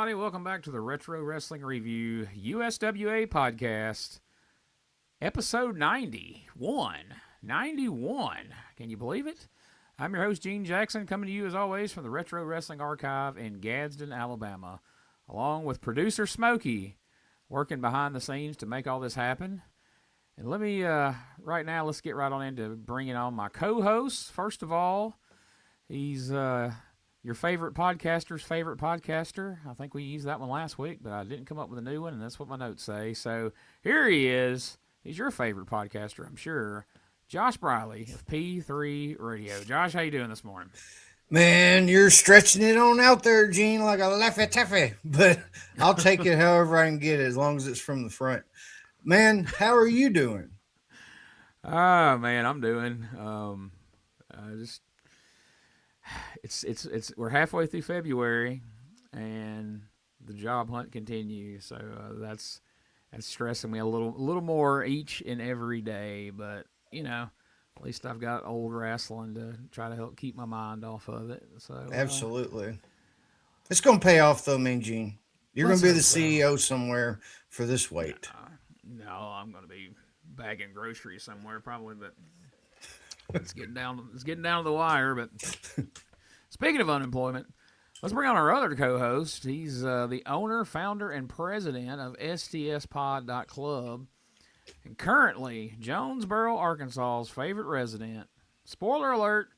everybody. Welcome back to the Retro Wrestling Review USWA podcast, episode 91. 91. Can you believe it? I'm your host, Gene Jackson, coming to you as always from the Retro Wrestling Archive in Gadsden, Alabama, along with producer Smokey, working behind the scenes to make all this happen. And let me, right now, let's get right on into bringing on my co-host. First of all, he's your favorite podcaster's favorite podcaster. I think we used that one last week, but I didn't come up with a new one, and that's what my notes say. So here he is. He's your favorite podcaster, I'm sure. Josh Briley of P3 Radio. Josh, how you doing this morning? Man, you're stretching it on out there, Gene, like a Laffy Taffy. But I'll take it however I can get it, as long as it's from the front. Man, how are you doing? Man, I'm doing. We're halfway through February, and the job hunt continues. So that's stressing me a little more each and every day. But you know, at least I've got old wrestling to try to help keep my mind off of it. So absolutely, it's gonna pay off though, Mean Gene. You're gonna be the CEO somewhere for this weight. No, I'm gonna be bagging groceries somewhere probably, but. It's getting down to the wire, but speaking of unemployment, let's bring on our other co-host. He's the owner, founder, and president of STSpod.club, and currently Jonesboro, Arkansas's favorite resident. Spoiler alert,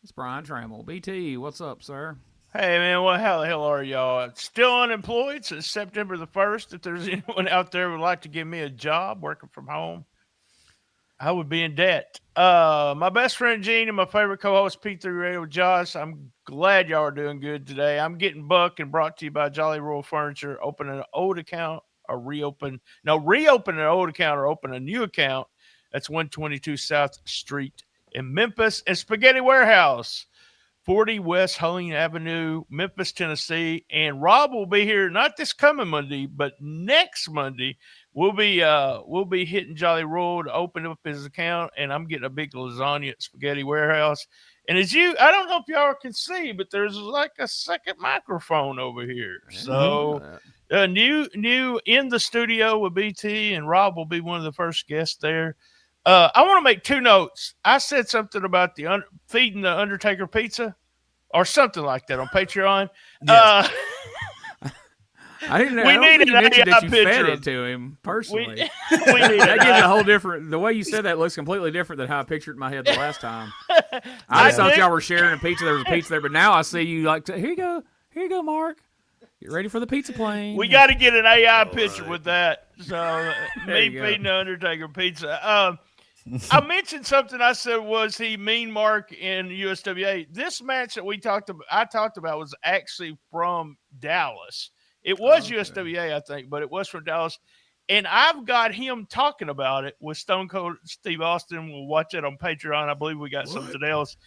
it's Brian Trammell. BT, what's up, sir? Hey, man, well, how the hell are y'all? Still unemployed since September the 1st. If there's anyone out there who would like to give me a job working from home, I would be in debt. My best friend Gene and my favorite co-host P3 Radio Josh. I'm glad y'all are doing good today. I'm getting buck and brought to you by Jolly Royal Furniture. Open an old account or reopen an old account or open a new account. That's 122 South Street in Memphis. And Spaghetti Warehouse, 40 West Hulling Avenue, Memphis, Tennessee. And Rob will be here not this coming Monday, but next Monday. We'll be hitting Jolly Royal to open up his account, and I'm getting a big lasagna at Spaghetti Warehouse. And I don't know if y'all can see, but there's like a second microphone over here. So new in the studio with BT, and Rob will be one of the first guests there. I want to make two notes. I said something about the feeding the Undertaker pizza or something like that on Patreon. Yes. I don't think you mentioned that you fed it to him personally. That gives a whole different. The way you said that looks completely different than how I pictured in my head the last time. I just thought y'all were sharing a pizza. There was a pizza there, but now I see you like. Here you go, Mark. Get ready for the pizza plane. We got to get an AI picture with that. So me feeding the Undertaker pizza. I mentioned something. I said, was he Mean Mark in USWA? This match that I talked about was actually from Dallas. It was USWA, I think, but it was from Dallas. And I've got him talking about it with Stone Cold Steve Austin. We'll watch it on Patreon. I believe we got something else.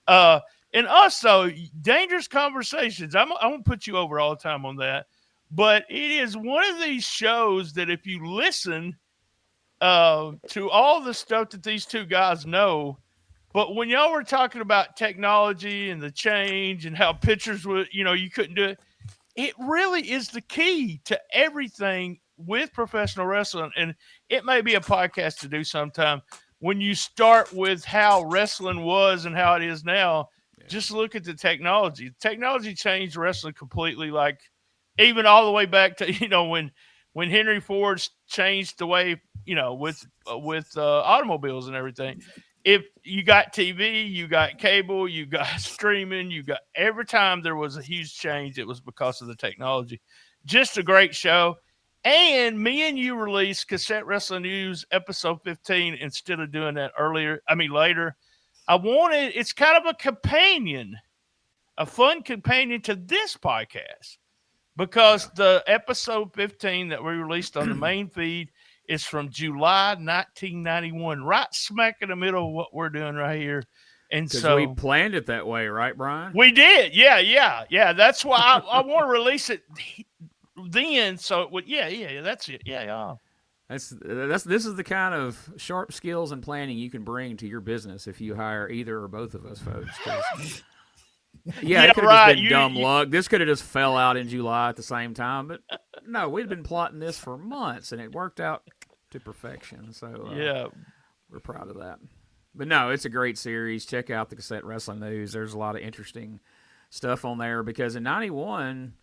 And also, Dangerous Conversations. I'm going to put you over all the time on that. But it is one of these shows that if you listen to all the stuff that these two guys know, but when y'all were talking about technology and the change and how pictures would, you couldn't do it, it really is the key to everything with professional wrestling. And it may be a podcast to do sometime. When you start with how wrestling was and how it is now, just look at the technology. Technology changed wrestling completely, like even all the way back to, when Henry Ford changed the way, with automobiles and everything. If you got TV, you got cable, you got streaming, every time there was a huge change, it was because of the technology. Just a great show. And me and you released Cassette Wrestling News episode 15 instead of doing that later. It's kind of a fun companion to this podcast, because the episode 15 that we released on the main feed is from July 1991, right smack in the middle of what we're doing right here. And so we planned it that way, right, Brian? We did. Yeah. That's why I want to release it then. So it would, that's it. Yeah. This is the kind of sharp skills and planning you can bring to your business if you hire either or both of us folks. Yeah, it could have right. just been dumb luck. This could have just fell out in July at the same time. But no, we'd been plotting this for months, and it worked out to perfection. So yeah. we're proud of that. But no, it's a great series. Check out the Cassette Wrestling News. There's a lot of interesting stuff on there because in 91,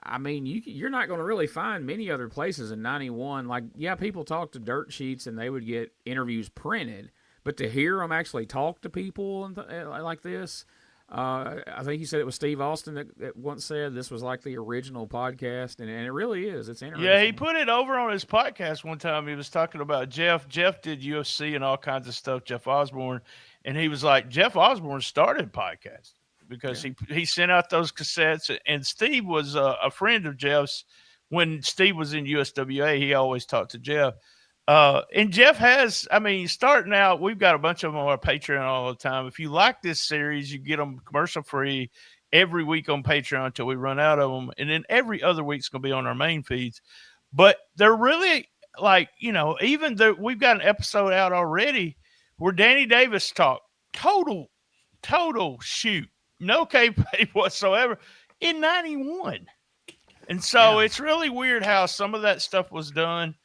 I mean, you're not going to really find many other places in 91. Like, yeah, people talk to dirt sheets and they would get interviews printed, but to hear them actually talk to people and like this, I think he said it was Steve Austin that once said this was like the original podcast, and it really is. It's interesting. Yeah, he put it over on his podcast one time. He was talking about Jeff. Jeff did UFC and all kinds of stuff, Jeff Osborne, and he was like, Jeff Osborne started podcasting because he sent out those cassettes, and Steve was a friend of Jeff's. When Steve was in USWA, he always talked to Jeff. And Jeff has, I mean, starting out, we've got a bunch of them on our Patreon all the time. If you like this series, you get them commercial free every week on Patreon until we run out of them. And then every other week's going to be on our main feeds. But they're really like, you know, even though we've got an episode out already where Danny Davis talked total shoot, no kayfabe whatsoever in 91. And so it's really weird how some of that stuff was done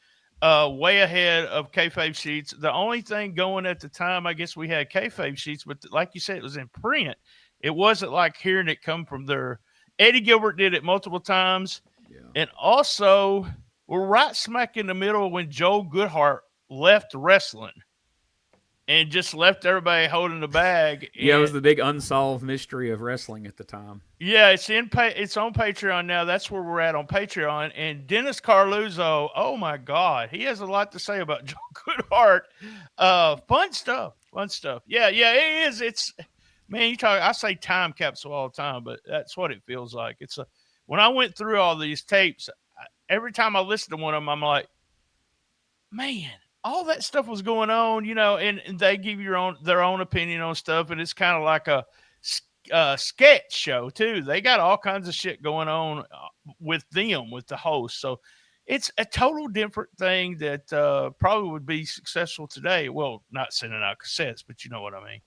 way ahead of kayfabe sheets. The only thing going at the time, I guess we had kayfabe sheets, but like you said, it was in print. It wasn't like hearing it come from there. Eddie Gilbert did it multiple times. Yeah. And also, we're right smack in the middle when Joe Goodhart left wrestling and just left everybody holding the bag. Yeah, it was the big unsolved mystery of wrestling at the time. Yeah, it's on Patreon now. That's where we're at on Patreon. And Dennis Carluzzo, oh my God, he has a lot to say about Joe Goodhart. Fun stuff. Yeah, it is. It's, man, I say time capsule all the time, but that's what it feels like. When I went through all these tapes, every time I listen to one of them, I'm like, man, all that stuff was going on, you know, and they give their own opinion on stuff, and it's kind of like a sketch show too. They got all kinds of shit going on with the host, so it's a total different thing that probably would be successful today. Well, not sending out cassettes, but you know what I mean.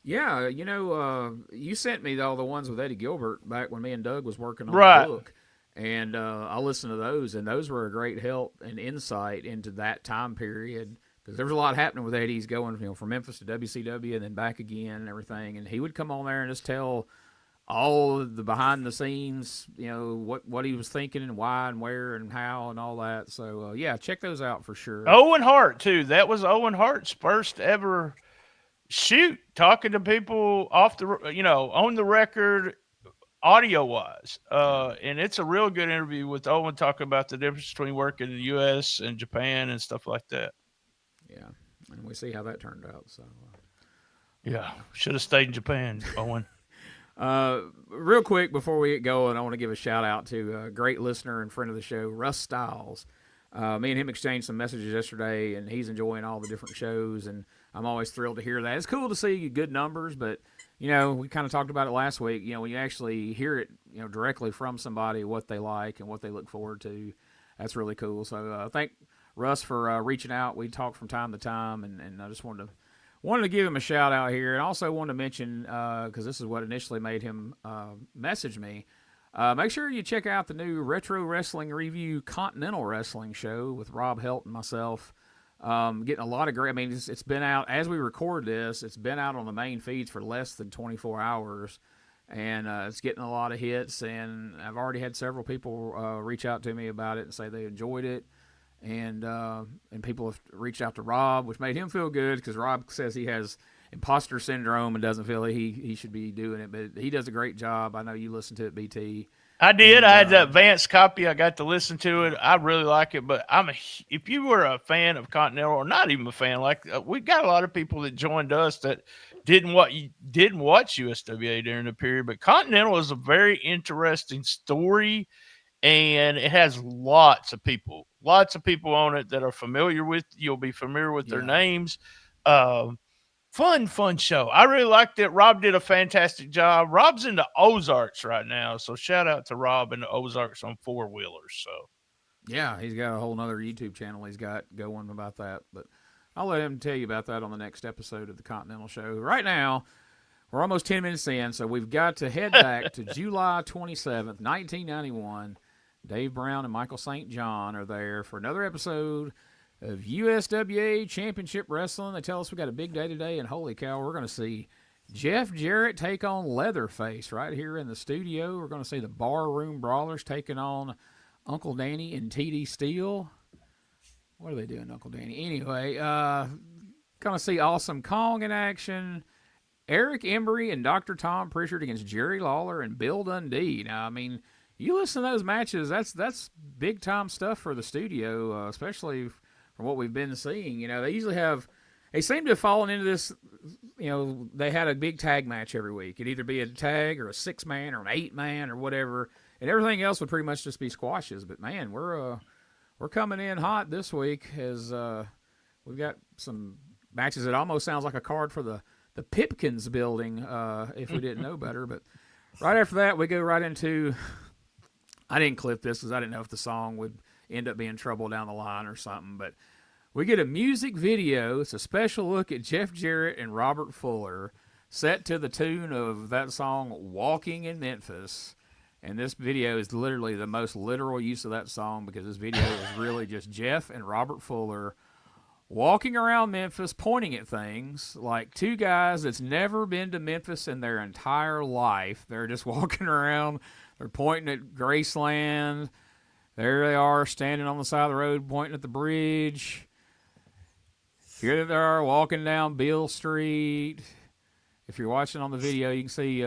Yeah, you know, you sent me all the ones with Eddie Gilbert back when me and Doug was working on the book. And I listened to those, and those were a great help and insight into that time period because there was a lot happening with Eddie's going, you know, from Memphis to WCW and then back again and everything. And he would come on there and just tell all of the behind the scenes, you know, what he was thinking and why and where and how and all that. So yeah, check those out for sure. Owen Hart too. That was Owen Hart's first ever shoot, talking to people off the, you know, on the record, audio wise. And it's a real good interview with Owen talking about the difference between working in the US and Japan and stuff like that. Yeah. And we see how that turned out. So yeah, should have stayed in Japan, Owen. Real quick before we get going, I want to give a shout out to a great listener and friend of the show, Russ Stiles. Me and him exchanged some messages yesterday, and he's enjoying all the different shows, and I'm always thrilled to hear that. It's cool to see good numbers, but you know, we kind of talked about it last week. You know, when you actually hear it, you know, directly from somebody, what they like and what they look forward to, that's really cool. So thank Russ for reaching out. We talk from time to time, and I just wanted to give him a shout out here, and also wanted to mention because this is what initially made him message me. Make sure you check out the new Retro Wrestling Review Continental Wrestling show with Rob Helt and myself. Getting a lot of great, I mean, it's been out, as we record this, it's been out on the main feeds for less than 24 hours, and it's getting a lot of hits, and I've already had several people reach out to me about it and say they enjoyed it, and people have reached out to Rob, which made him feel good, because Rob says he has imposter syndrome and doesn't feel he should be doing it, but he does a great job. I know you listen to it, BT. I did. And I had the advanced copy. I got to listen to it. I really like it. But if you were a fan of Continental, or not even a fan, like we got a lot of people that joined us that didn't watch USWA during the period. But Continental is a very interesting story, and it has lots of people on it that are familiar with. You'll be familiar with their names. Fun show. I really liked it. Rob did a fantastic job. Rob's in the Ozarks right now, so shout out to Rob in the Ozarks on four-wheelers. So, yeah, he's got a whole nother YouTube channel he's got going about that, but I'll let him tell you about that on the next episode of the Continental Show. Right now, We're almost 10 minutes in, so we've got to head back to July 27th, 1991. Dave Brown and Michael St. John are there for another episode of USWA Championship Wrestling. They tell us we got a big day today, and holy cow, we're going to see Jeff Jarrett take on Leatherface right here in the studio. We're going to see the Barroom Brawlers taking on Uncle Danny and TD Steele. What are they doing, Uncle Danny? Anyway, going to see Awesome Kong in action. Eric Embry and Dr. Tom Pritchard against Jerry Lawler and Bill Dundee. Now, I mean, you listen to those matches, that's big-time stuff for the studio, especially from what we've been seeing. You know, they seem to have fallen into this, you know, they had a big tag match every week. It'd either be a tag or a 6-man or an 8-man or whatever, and everything else would pretty much just be squashes. But, man, we're coming in hot this week as we've got some matches that almost sounds like a card for the Pipkins building, if we didn't know better. But right after that, we go right into, I didn't clip this because I didn't know if the song would end up being trouble down the line or something. But we get a music video. It's a special look at Jeff Jarrett and Robert Fuller set to the tune of that song, Walking in Memphis. And this video is literally the most literal use of that song because this video is really just Jeff and Robert Fuller walking around Memphis, pointing at things like two guys that's never been to Memphis in their entire life. They're just walking around. They're pointing at Graceland. There they are standing on the side of the road pointing at the bridge. Here they are walking down Beale Street. If you're watching on the video, you can see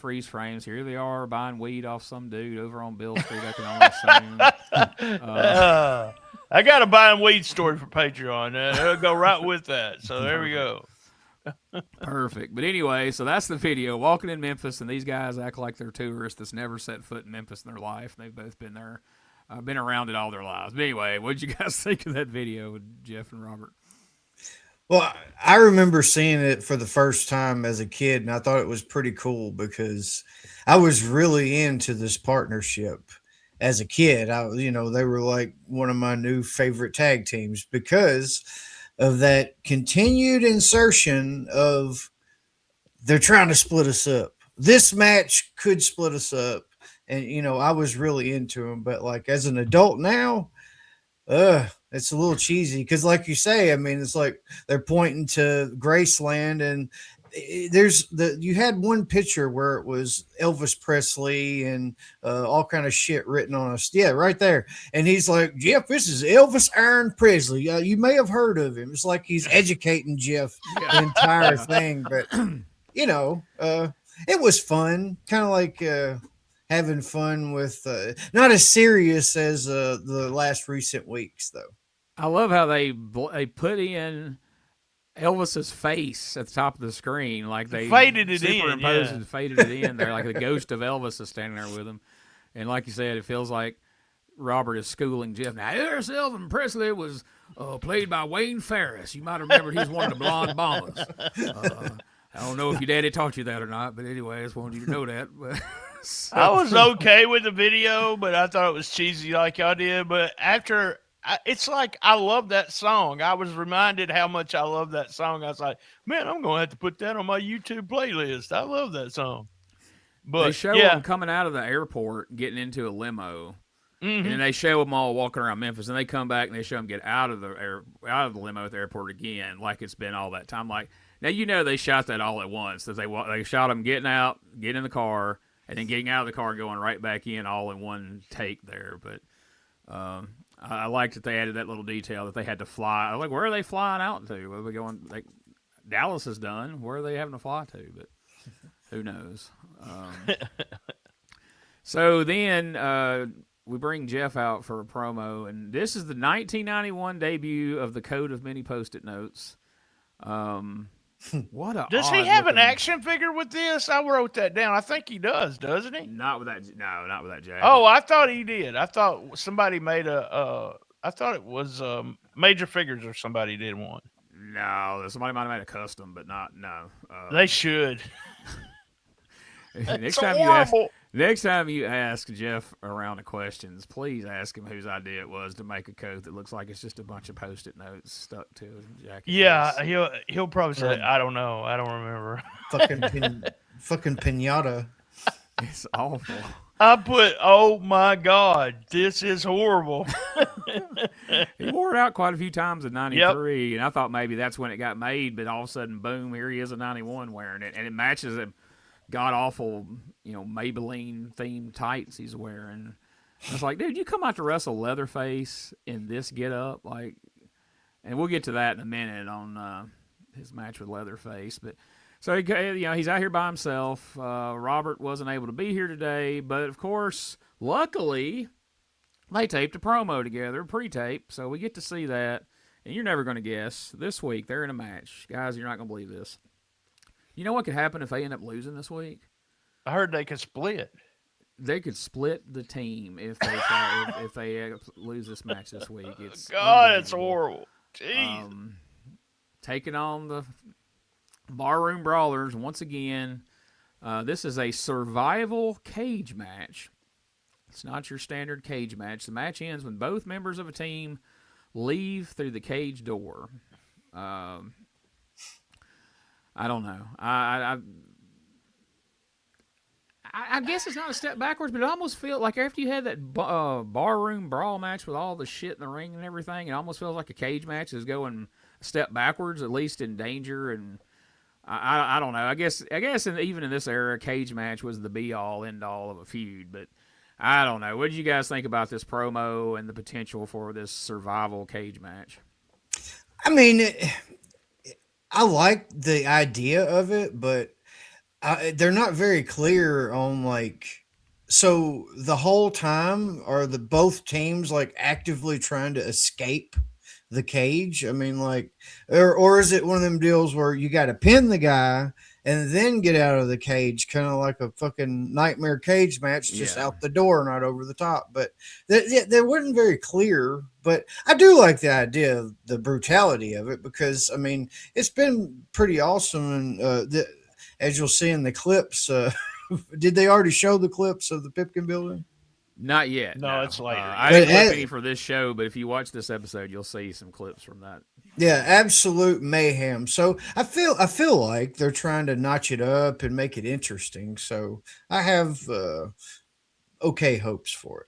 freeze frames. Here they are buying weed off some dude over on Beale Street. I can only assume. I got a buying weed story for Patreon. It'll go right with that. So there we go. Perfect. But anyway, so that's the video. Walking in Memphis, and these guys act like they're tourists that's never set foot in Memphis in their life. They've both been there, been around it all their lives. But anyway, what did you guys think of that video with Jeff and Robert? Well, I remember seeing it for the first time as a kid, and I thought it was pretty cool because I was really into this partnership as a kid. They were like one of my new favorite tag teams because of that continued insertion of they're trying to split us up. This match could split us up. And, I was really into them, but like as an adult now, it's a little cheesy because like you say, I mean, it's like they're pointing to Graceland and you had one picture where it was Elvis Presley and all kind of shit written on us. Yeah, right there. And he's like, Jeff, this is Elvis Aaron Presley. You may have heard of him. It's like he's educating Jeff the entire thing. But, it was fun. Kind of like having fun with not as serious as the last recent weeks, though. I love how they put in Elvis's face at the top of the screen, like they faded it superimposed and faded it in there, like the ghost of Elvis is standing there with him. And like you said, it feels like Robert is schooling Jeff. Now, there's Elvis Presley was played by Wayne Ferris. You might remember he's one of the Blonde Bombers. I don't know if your daddy taught you that or not, but anyway, I just wanted you to know that. I was okay with the video, but I thought it was cheesy like y'all did. But after, it's like I love that song. I was reminded how much I love that song. I was like, man, I'm going to have to put that on my YouTube playlist. I love that song. But they show them coming out of the airport, getting into a limo, and then they show them all walking around Memphis, and they come back and they show them get out of the limo at the airport again, like it's been all that time. Like now, they shot that all at once. That they shot them getting out, getting in the car, and then getting out of the car and going right back in all in one take there. But I liked that they added that little detail that they had to fly. Like, where are they flying out to? Where are they going? Like, Dallas is done. Where are they having to fly to? But who knows? So then we bring Jeff out for a promo, and this is the 1991 debut of the Code of Many Post-it Notes. Does he have an action figure with this? I wrote that down. I think he does, doesn't he? Not with that. No, not with that jacket. Oh, I thought he did. I thought somebody made I thought it was Major Figures or somebody did one. No, somebody might have made a custom, but no. They should. Next Next time you ask Jeff a round of questions, please ask him whose idea it was to make a coat that looks like it's just a bunch of Post-it notes stuck to his jacket. Yeah, he'll probably say, I don't know. I don't remember. Fucking pinata. It's awful. I put, oh my God, this is horrible. He wore it out quite a few times in 93, and I thought maybe that's when it got made, but all of a sudden, boom, here he is in 91 wearing it, and it matches him. God-awful, Maybelline-themed tights he's wearing. I was like, dude, you come out to wrestle Leatherface in this get-up? And we'll get to that in a minute on his match with Leatherface. But so, he's out here by himself. Robert wasn't able to be here today. But, of course, luckily, they taped a promo together, pre-tape. So we get to see that. And you're never going to guess. This week, they're in a match. Guys, you're not going to believe this. You know what could happen if they end up losing this week? I heard they could split. They could split the team if they lose this match this week. It's horrible. Jeez. Taking on the Barroom Brawlers once again. This is a survival cage match. It's not your standard cage match. The match ends when both members of a team leave through the cage door. I don't know. I guess it's not a step backwards, but it almost feels like after you had that barroom brawl match with all the shit in the ring and everything, it almost feels like a cage match is going a step backwards, at least in danger. And I don't know. I guess even in this era, a cage match was the be-all, end-all of a feud. But I don't know. What did you guys think about this promo and the potential for this survival cage match? I mean, I like the idea of it, but they're not very clear on so the whole time are both teams actively trying to escape the cage? I mean, or is it one of them deals where you got to pin the guy and then get out of the cage, kind of like a fucking nightmare cage match, just out the door, not over the top? But they weren't very clear. But I do like the idea of the brutality of it because, I mean, it's been pretty awesome. And as you'll see in the clips, did they already show the clips of the Pipkin building? Not yet. No, it's later. I didn't clip any for this show, but if you watch this episode, you'll see some clips from that. Yeah, absolute mayhem. So I feel like they're trying to notch it up and make it interesting. So I have okay hopes for it.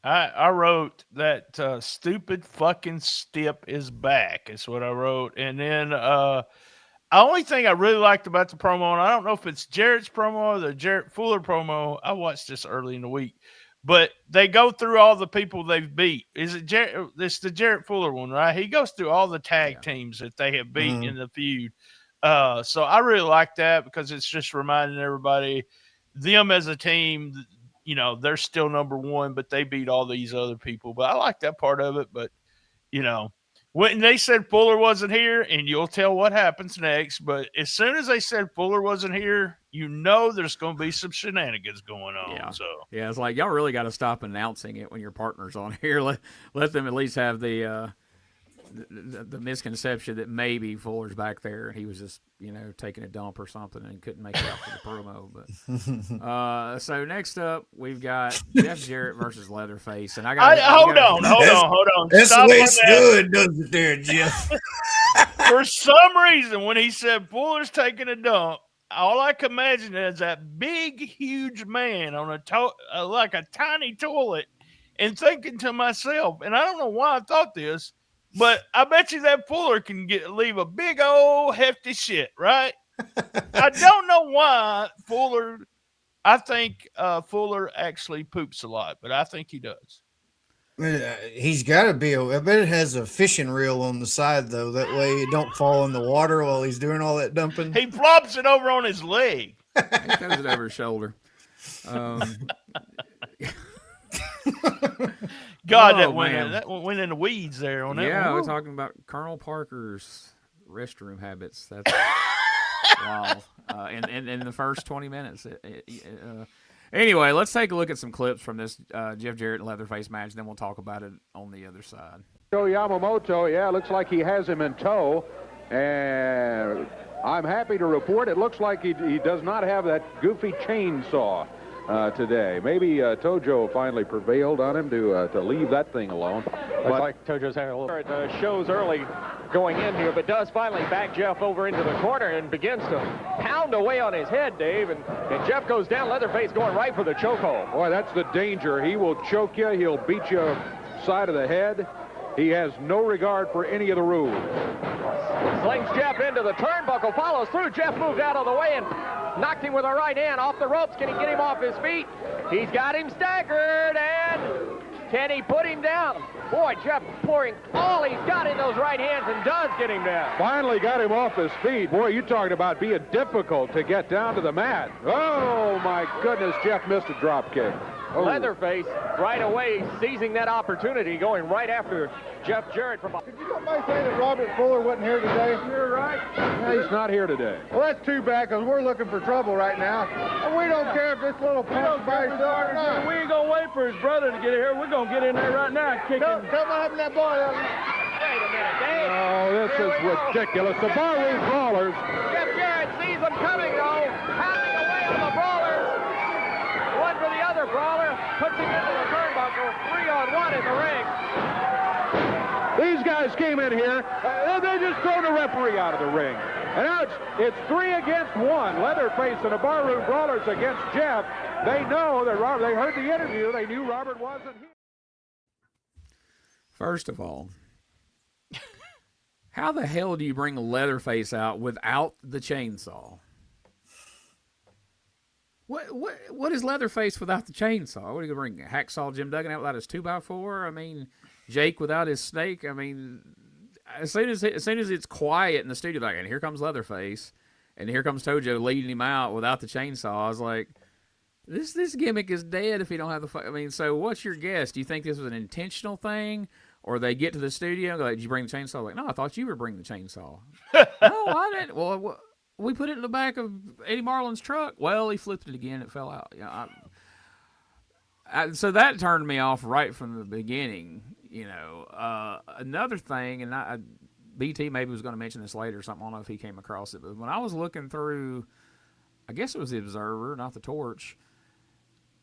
I wrote that stupid fucking Stip is back. Is what I wrote, and then the only thing I really liked about the promo, and I don't know if it's Jarrett's promo or the Jarrett Fuller promo. I watched this early in the week. But they go through all the people they've beat. Is it Jarrett? It's the Jarrett Fuller one, right? He goes through all the tag teams that they have beat in the feud. So I really like that because it's just reminding everybody, them as a team, they're still number one, but they beat all these other people. But I like that part of it. But, when they said Fuller wasn't here, and you'll tell what happens next, but as soon as they said Fuller wasn't here, there's going to be some shenanigans going on. Yeah. So it's like y'all really got to stop announcing it when your partner's on here. Let them at least have the misconception that maybe Fuller's back there and he was just taking a dump or something and couldn't make it out for the promo. But so next up we've got Jeff Jarrett versus Leatherface, and hold on. That's the way it's good, doesn't it, there, Jeff? For some reason, when he said Fuller's taking a dump, all I can imagine is that big, huge man on like a tiny toilet, and thinking to myself, and I don't know why I thought this, but I bet you that Fuller can leave a big old hefty shit, right? I don't know why Fuller. I think Fuller actually poops a lot, but I think he does. He's got to be. I bet it has a fishing reel on the side, though. That way it don't fall in the water while he's doing all that dumping. He flops it over on his leg. He throws it over his shoulder. God, that went in the weeds there on that. Yeah, we're talking about Colonel Parker's restroom habits. That's wow. In the first 20 minutes. Anyway, let's take a look at some clips from this Jeff Jarrett and Leatherface match, then we'll talk about it on the other side. Yamamoto, looks like he has him in tow. And I'm happy to report it looks like he does not have that goofy chainsaw. today. Maybe Tojo finally prevailed on him to leave that thing alone. Looks like Tojo's having a little. It shows early going in here, but does finally back Jeff over into the corner and begins to pound away on his head, Dave. And Jeff goes down, Leatherface going right for the chokehold. Boy, that's the danger. He will choke you. He'll beat you side of the head. He has no regard for any of the rules. Slings Jeff into the turnbuckle, follows through. Jeff moved out of the way and knocked him with a right hand off the ropes. Can he get him off his feet? He's got him staggered, and can he put him down? Boy, Jeff pouring all he's got in those right hands and does get him down. Finally got him off his feet. Boy, you talking about being difficult to get down to the mat. Oh, my goodness, Jeff missed a drop kick. Oh. Leatherface right away seizing that opportunity, going right after Jeff Jarrett. Did you somebody say that Robert Fuller wasn't here today? You're right. Yeah, he's not here today. Well, that's too bad, because we're looking for trouble right now. And we don't care if this little punk by himself or not. We ain't going to wait for his brother to get here. We're going to get in there right now and kick him. Tell me what happened to that boy. Wait a minute, Dave. Oh, this is ridiculous. The Barroom Brawlers. Jeff Jarrett sees them coming, though. Pounding away on the Brawlers. One for the other Brawler. Puts him into the turnbuckle. 3-on-1 in the ring. These guys came in here. They just throw the referee out of the ring. And now it's 3 against 1. Leatherface and the Barroom Brawlers against Jeff. They know that Robert, they heard the interview. They knew Robert wasn't here. First of all, how the hell do you bring Leatherface out without the chainsaw? What is Leatherface without the chainsaw? What are you going to bring? Hacksaw Jim Duggan out without his 2x4? I mean, Jake without his snake? I mean, as soon as it's quiet in the studio, like, and here comes Leatherface, and here comes Tojo leading him out without the chainsaw, I was like, this gimmick is dead if he don't have the... I mean, so what's your guess? Do you think this was an intentional thing? Or they get to the studio and go, did you bring the chainsaw? Like, no, I thought you were bringing the chainsaw. No, I didn't. Well, we put it in the back of Eddie Marlin's truck. Well, he flipped it again. It fell out. So that turned me off right from the beginning. You know, another thing, and BT maybe was going to mention this later or something. I don't know if he came across it. But when I was looking through, I guess it was the Observer, not the Torch,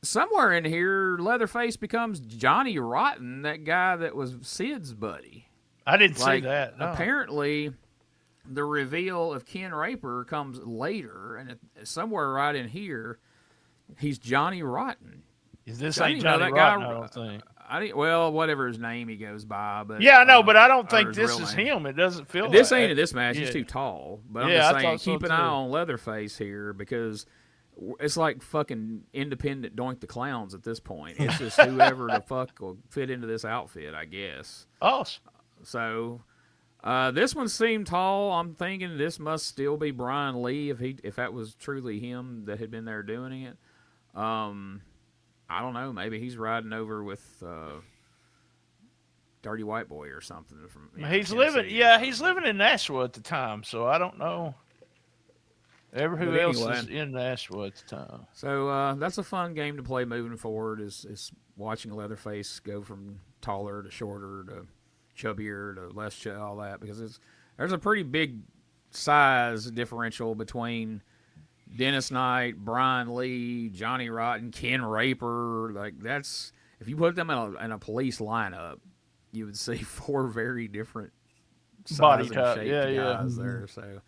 somewhere in here, Leatherface becomes Johnny Rotten, that guy that was Sid's buddy. I didn't see that. No. Apparently, the reveal of Ken Raper comes later, and somewhere right in here, he's Johnny Rotten. Is this So ain't Johnny Rotten, I don't think. Well, whatever his name he goes by, but Yeah, I know, but I don't think his this real is name. him. It doesn't feel This like ain't it. in this match. Yeah. He's too tall. But I'm Yeah, just I saying, thought so keep an too. eye on Leatherface here because it's like fucking independent Doink the Clowns at this point. It's just whoever the fuck will fit into this outfit, I guess. Awesome. So this one seemed tall. I'm thinking this must still be Brian Lee if that was truly him that had been there doing it. I don't know. Maybe he's riding over with Dirty White Boy or something from. He's Tennessee. living. Yeah, he's living in Nashua at the time, so I don't know. Who But else anyway. is in Nashua at the time? So that's a fun game to play moving forward. Is watching Leatherface go from taller to shorter to chubbier to less chubby, all that, because there's a pretty big size differential between Dennis Knight, Brian Lee, Johnny Rotten, Ken Raper. Like that's if you put them in a police lineup, you would see 4 very different Body size and type. shaped Yeah, yeah. guys there. So,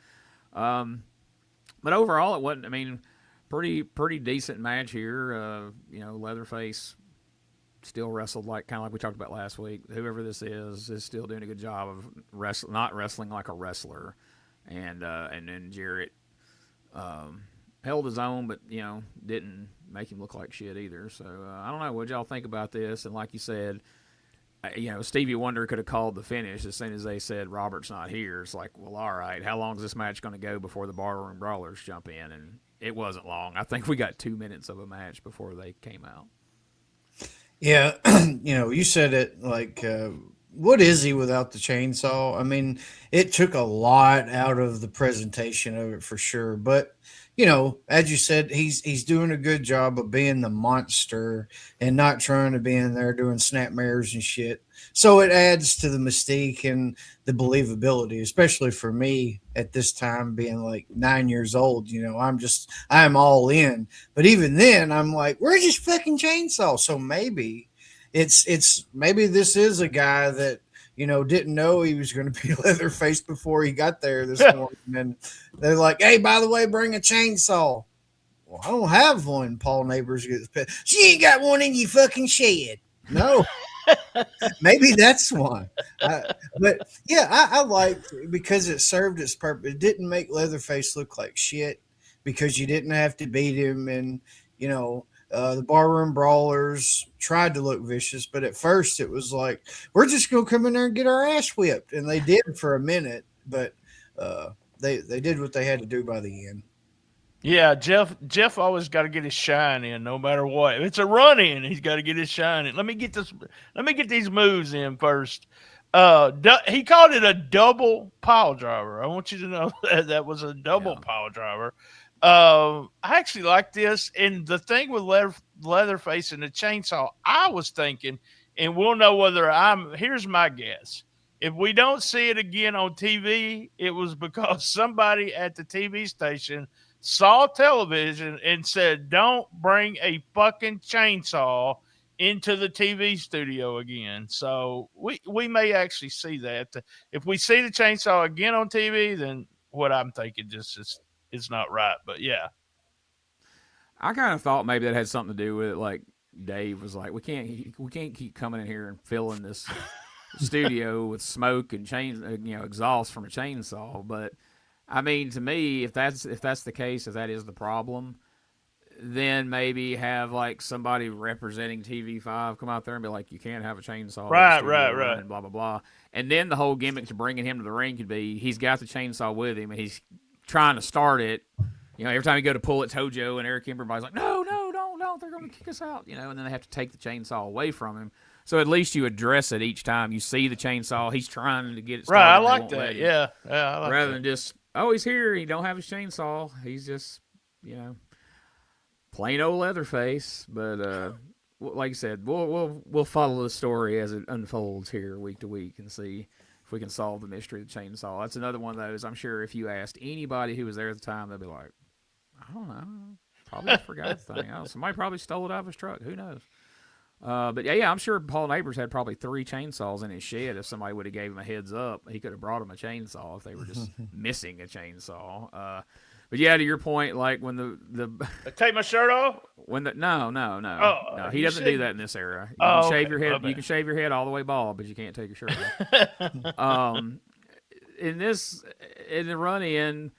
but overall, it wasn't. I mean, pretty decent match here. Leatherface still wrestled kind of like we talked about last week. Whoever this is still doing a good job of not wrestling like a wrestler, and then Jarrett held his own, but didn't make him look like shit either. So I don't know. What y'all think about this? And like you said, Stevie Wonder could have called the finish as soon as they said Robert's not here. It's like, well, all right, how long is this match going to go before the Barroom Brawlers jump in? And it wasn't long. I think we got 2 minutes of a match before they came out. Yeah, you said it like, what is he without the chainsaw? I mean, it took a lot out of the presentation of it for sure. But, as you said, he's doing a good job of being the monster and not trying to be in there doing snapmares and shit. So it adds to the mystique and the believability, especially for me at this time being like 9 years old. I'm all in. But even then, I'm like, where's his fucking chainsaw? So maybe maybe this is a guy that didn't know he was going to be Leatherface before he got there this morning. And they're like, hey, by the way, bring a chainsaw. Well, I don't have one. Paul Neighbors gets pissed. She ain't got one in your fucking shed. No. Maybe that's one. But yeah, I liked it because it served its purpose. It didn't make Leatherface look like shit because you didn't have to beat him. And, the Barroom Brawlers tried to look vicious, but at first it was like, we're just going to come in there and get our ass whipped. And they did for a minute, but they did what they had to do by the end. Yeah, Jeff always got to get his shine in no matter what. If it's a run in, he's got to get his shine in. Let me get these moves in first. He called it a double pile driver. I want you to know that was a double pile driver. I actually like this. And the thing with Leatherface and the chainsaw, I was thinking, and we'll know whether here's my guess. If we don't see it again on TV, it was because somebody at the TV station saw television and said, don't bring a fucking chainsaw into the TV studio again. So we may actually see that. If we see the chainsaw again on TV, then what I'm thinking just is not right. But yeah. I kind of thought maybe that had something to do with it. Like Dave was like, we can't keep coming in here and filling this studio with smoke and exhaust from a chainsaw. But I mean, to me, if that's the case, if that is the problem, then maybe have like somebody representing TV5 come out there and be like, you can't have a chainsaw. Right. And blah, blah, blah. And then the whole gimmick to bringing him to the ring could be he's got the chainsaw with him and he's trying to start it. Every time you go to pull it, Tojo and Eric everybody's like, no, don't. They're going to kick us out. And then they have to take the chainsaw away from him. So at least you address it each time you see the chainsaw. He's trying to get it started. Right, I like that. Yeah, I like rather than just, he's here. He don't have his chainsaw. He's just, plain old Leatherface. But like I said, we'll follow the story as it unfolds here week to week and see if we can solve the mystery of the chainsaw. That's another one of those. I'm sure if you asked anybody who was there at the time, they'd be like, I don't know. Probably forgot the thing. Somebody probably stole it out of his truck. Who knows? But yeah, I'm sure Paul Neighbors had probably 3 chainsaws in his shed. If somebody would have gave him a heads up, he could have brought him a chainsaw if they were just missing a chainsaw. But yeah, to your point, like when the take my shirt off. No, he doesn't do that in this era. You can shave your head. You can shave your head all the way bald, but you can't take your shirt off. In the run-in,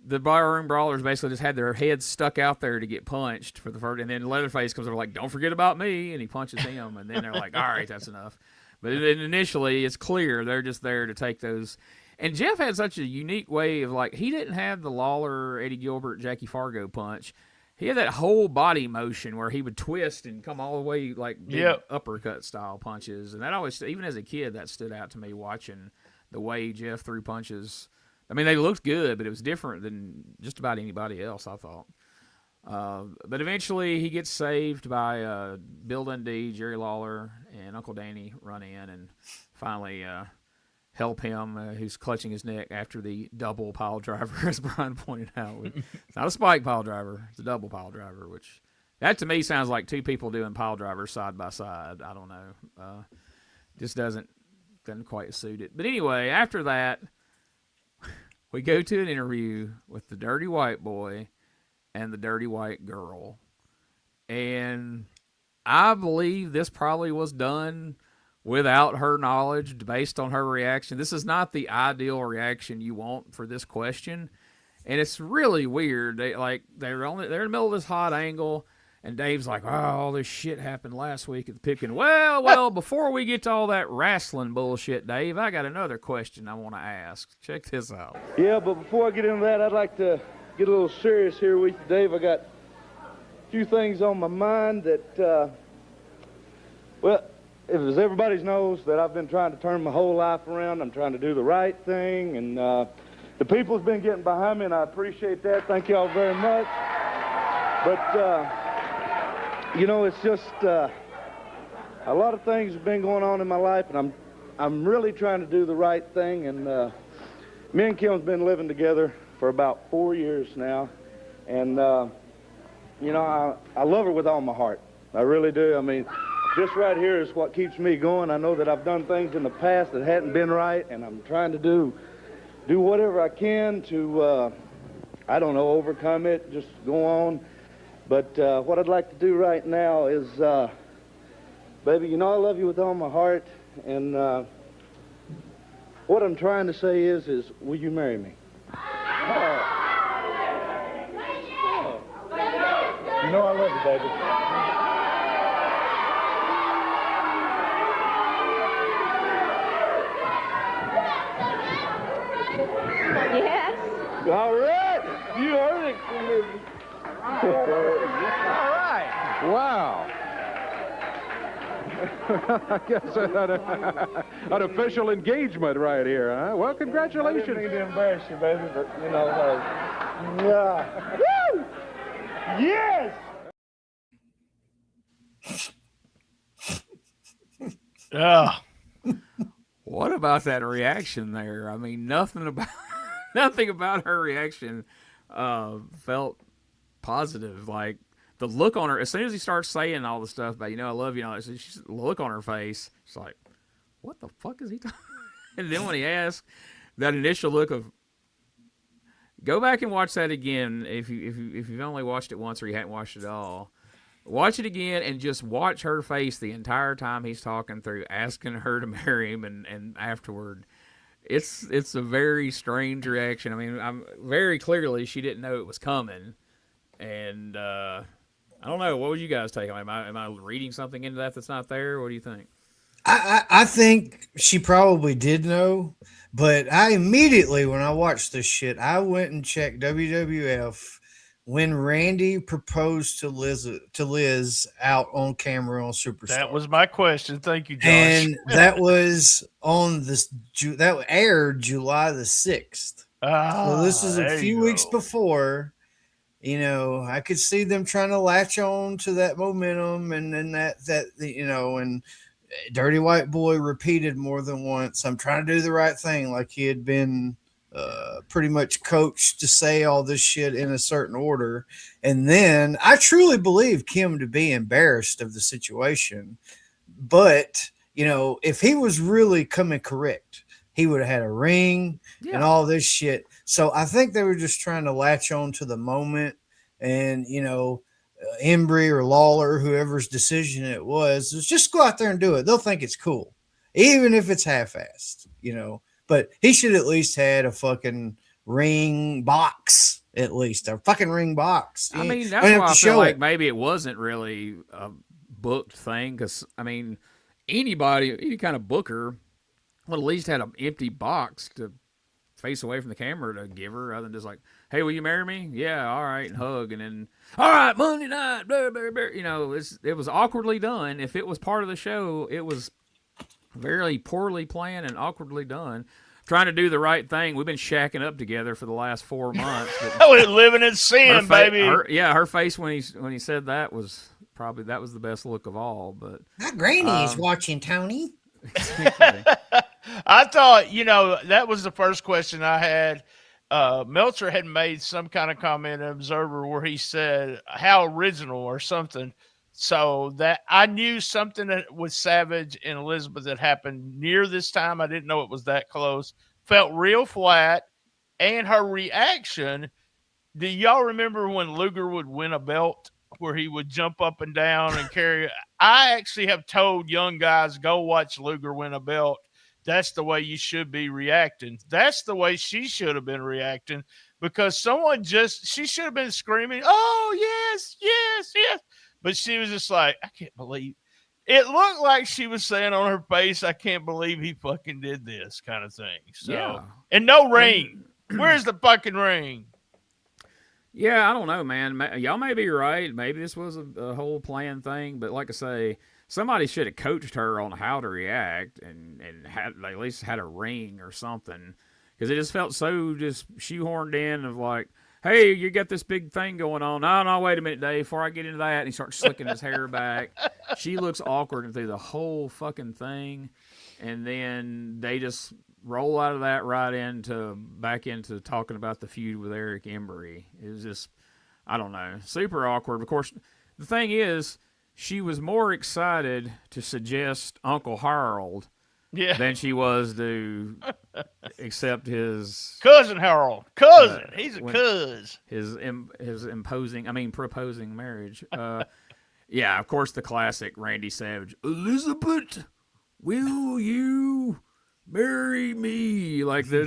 the Barroom Brawlers basically just had their heads stuck out there to get punched for the first, and then Leatherface comes over like, don't forget about me, and he punches him, and then they're like, all right, that's enough. But then initially, it's clear they're just there to take those. And Jeff had such a unique way of, like, he didn't have the Lawler, Eddie Gilbert, Jackie Fargo punch. He had that whole body motion where he would twist and come all the way, like, uppercut style punches. And that always, even as a kid, that stood out to me watching the way Jeff threw punches. I mean, they looked good, but it was different than just about anybody else, I thought. But eventually he gets saved by Bill Dundee, Jerry Lawler, and Uncle Danny run in and finally help him, who's clutching his neck after the double pile driver, as Brian pointed out. It's not a spike pile driver. It's a double pile driver, which that to me sounds like 2 people doing pile drivers side by side. I don't know. Just doesn't quite suit it. But anyway, after that, we go to an interview with the Dirty White Boy and the Dirty White Girl. And I believe this probably was done without her knowledge, based on her reaction. This is not the ideal reaction you want for this question. And it's really weird. They're in the middle of this hot angle, and Dave's like, all this shit happened last week at the Pipkin. Well, before we get to all that wrestling bullshit, Dave, I got another question I want to ask. Check this out. Yeah, but before I get into that, I'd like to get a little serious here with you, Dave. I got a few things on my mind that, as everybody knows, that I've been trying to turn my whole life around. I'm trying to do the right thing, and the people's been getting behind me, and I appreciate that. Thank y'all very much. But, you know, it's just a lot of things have been going on in my life, and I'm really trying to do the right thing. And me and Kim's been living together for about 4 years now, and you know, I love her with all my heart. I really do. I mean, this right here is what keeps me going. I know that I've done things in the past that hadn't been right, and I'm trying to do whatever I can to, I don't know, overcome it, just go on. But what I'd like to do right now is, baby, you know I love you with all my heart, and what I'm trying to say is, will you marry me? Oh. You know I love you, baby. Yes. All right. You heard it. All right. Wow. I guess an official engagement right here, huh? Well, I didn't congratulations. mean to embarrass you, baby, but, you know, yeah. Woo! Yes! What about that reaction there? I mean, nothing about her reaction felt positive. Like the look on her, as soon as he starts saying all the stuff about, you know, I love you, and all that, she's the look on her face, it's like, what the fuck is he talking? And then when he asked, that initial look of, go back and watch that again if you've only watched it once or you hadn't watched it at all. Watch it again and just watch her face the entire time he's talking through, asking her to marry him, and afterward. It's a very strange reaction. I mean, I'm very clearly she didn't know it was coming, and I don't know. What would you guys take? Am I reading something into that that's not there? What do you think? I think she probably did know, but I immediately, when I watched this shit, I went and checked WWF when Randy proposed to Liz out on camera on Superstar. That was my question. Thank you, Josh. And that was on that aired July the 6th. So this is a few weeks before. You know, I could see them trying to latch on to that momentum, and that you know, and Dirty White Boy repeated more than once, I'm trying to do the right thing, like he had been pretty much coached to say all this shit in a certain order. And then I truly believe Kim to be embarrassed of the situation. But, you know, if he was really coming correct, he would have had a ring and all this shit. So I think they were just trying to latch on to the moment. And, you know, Embry or Lawler, whoever's decision it was just go out there and do it. They'll think it's cool, even if it's half-assed, you know. But he should at least had a fucking ring box, at least a fucking ring box. I mean, that's why I feel like maybe it wasn't really a booked thing, because I mean, any kind of booker would at least had an empty box to face away from the camera to give her, other than just like, hey, will you marry me? Yeah, all right, and hug, and then, all right, Monday night, blah, blah, blah. You know, it was awkwardly done. If it was part of the show, it was very poorly planned and awkwardly done. Trying to do the right thing. We've been shacking up together for the last 4 months. We're living in sin, baby. Her face when he said that was the best look of all. But my granny's watching, Tony. I thought, you know, that was the first question I had. Meltzer had made some kind of comment in Observer where he said, how original or something. So that I knew something that with Savage and Elizabeth that happened near this time. I didn't know it was that close. Felt real flat. And her reaction, do y'all remember when Luger would win a belt where he would jump up and down and carry? I actually have told young guys, go watch Luger win a belt. That's the way you should be reacting. That's the way she should have been reacting, because she should have been screaming, oh, yes, yes, yes. But she was just like, I can't believe. It looked like she was saying on her face, I can't believe he fucking did this kind of thing. So, yeah. And no ring. Where's the fucking ring? Yeah, I don't know, man. Y'all may be right. Maybe this was a whole planned thing. But like I say, somebody should have coached her on how to react and had at least had a ring or something. because it just felt so just shoehorned in of like, hey, you got this big thing going on. No, wait a minute, Dave. Before I get into that, and he starts slicking his hair back. She looks awkward through the whole fucking thing, and then they just roll out of that back into talking about the feud with Eric Embry. It was just, I don't know, super awkward. Of course, the thing is, she was more excited to suggest Uncle Harruld than she was to accept his cousin Harruld. He's a cuz. His proposing marriage. Yeah, of course, the classic Randy Savage. Elizabeth, will you marry me? Like the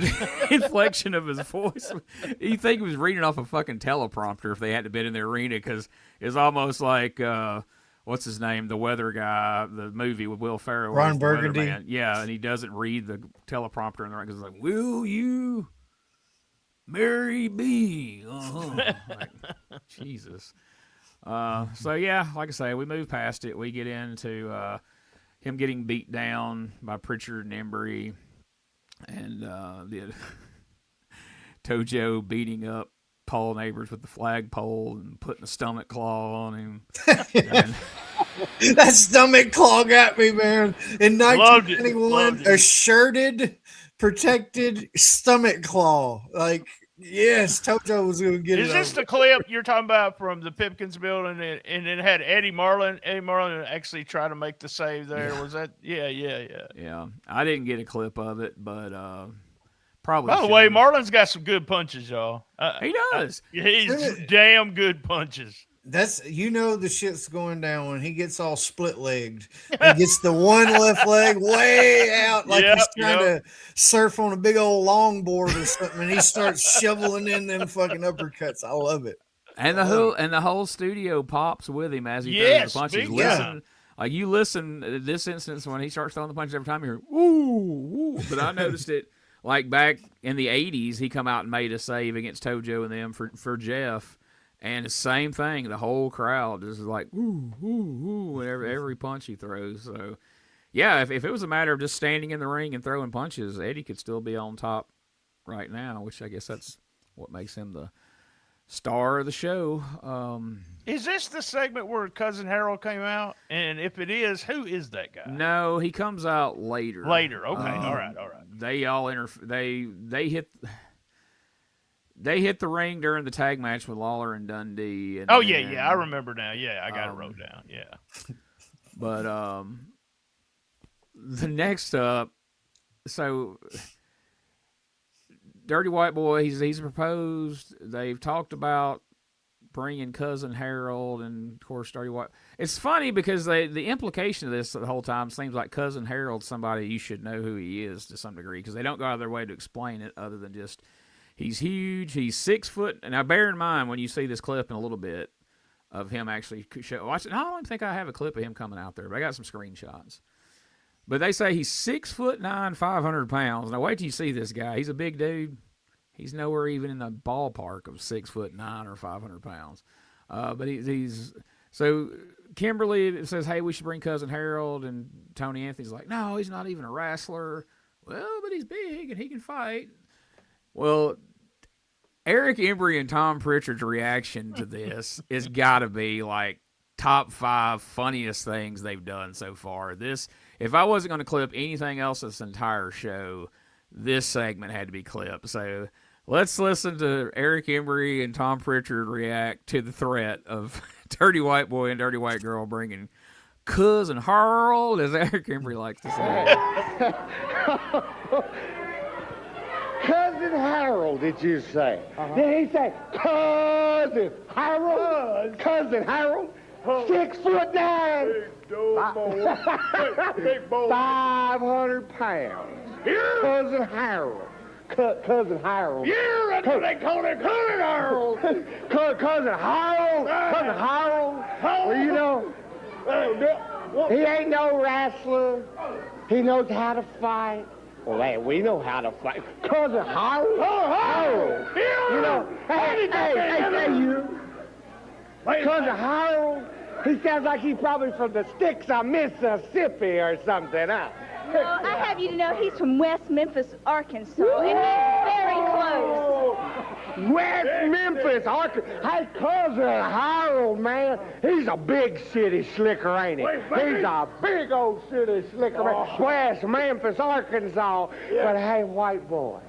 inflection of his voice. You think he was reading off a fucking teleprompter if they hadn't been in the arena, because it's almost like, what's his name? The weather guy, the movie with Will Ferrell. Ron Burgundy. Yeah, and he doesn't read the teleprompter in the right, because it's like, will you marry me? Like, Jesus. So yeah, like I say, we move past it. We get into him getting beat down by Pritchard and Embry, and the Tojo beating up Paul Neighbors with the flagpole and putting a stomach claw on him. That stomach claw got me, man. In 1921, a shirted, protected stomach claw. Like, yes, Tojo was going to get it. Is this the clip you're talking about from the Pipkins building, and it had Eddie Marlin? Eddie Marlin actually tried to make the save there. Yeah. Was that? Yeah. Yeah, I didn't get a clip of it, but probably. By the way, Marlin's got some good punches, y'all. He does. He's damn good punches. That's, the shit's going down when he gets all split-legged and gets the one left leg way out like he's trying to surf on a big old longboard or something, and he starts shoveling in them fucking uppercuts. I love it. And the whole studio pops with him as he throws the punches. You listen to this instance when he starts throwing the punches every time, you hear, ooh. But I noticed it like back in the 80s, he come out and made a save against Tojo and them for Jeff. And the same thing, the whole crowd is like, ooh, every punch he throws. So, yeah, if it was a matter of just standing in the ring and throwing punches, Eddie could still be on top right now, which I guess that's what makes him the star of the show. Is this the segment where Cousin Harreld came out? And if it is, who is that guy? No, he comes out later. Okay, all right. They all They hit the ring during the tag match with Lawler and Dundee. And I remember now. Yeah, I got it wrote down. Yeah. But the next up, so Dirty White Boy, he's proposed. They've talked about bringing Cousin Harreld, and of course Dirty White. It's funny because the implication of this the whole time seems like Cousin Harreld's somebody you should know who he is to some degree, because they don't go out of their way to explain it other than just. He's huge. He's 6 foot. Now, bear in mind when you see this clip in a little bit of him actually watch it. I don't think I have a clip of him coming out there, but I got some screenshots. But they say he's 6'9", 500 pounds. Now, wait till you see this guy. He's a big dude. He's nowhere even in the ballpark of 6'9" or 500 pounds. But he's so Kimberly says, "Hey, we should bring Cousin Harreld," and Tony Anthony's like, "No, he's not even a wrestler." Well, but he's big and he can fight. Well, Eric Embry and Tom Pritchard's reaction to this has got to be like top 5 funniest things they've done so far. This, if I wasn't going to clip anything else this entire show, this segment had to be clipped. So let's listen to Eric Embry and Tom Pritchard react to the threat of Dirty White Boy and Dirty White Girl bringing Cousin Harreld, as Eric Embry likes to say. Cousin Harreld, did you say? Did he say Cousin Harreld? Cousin Harreld? 6'9". Big boy. 500 pounds. Here? Cousin Harreld. Cousin Harreld. Yeah, that's what they call it, Cousin Harreld. Cousin Harreld. Cousin Harreld. Well, you know, he ain't no wrestler. He knows how to fight. Well, hey, we know how to fight. Cousin Harreld. Harreld. You know, hey, you. Cousin Harreld. He sounds like he's probably from the sticks of Mississippi or something, huh? Well, I have you to know he's from West Memphis, Arkansas, and he's West Memphis, Arkansas. Hey, Cuzzun Harruld, man. He's a big city slicker, ain't he? He's a big old city slicker, man. West Memphis, Arkansas. But hey, white boy,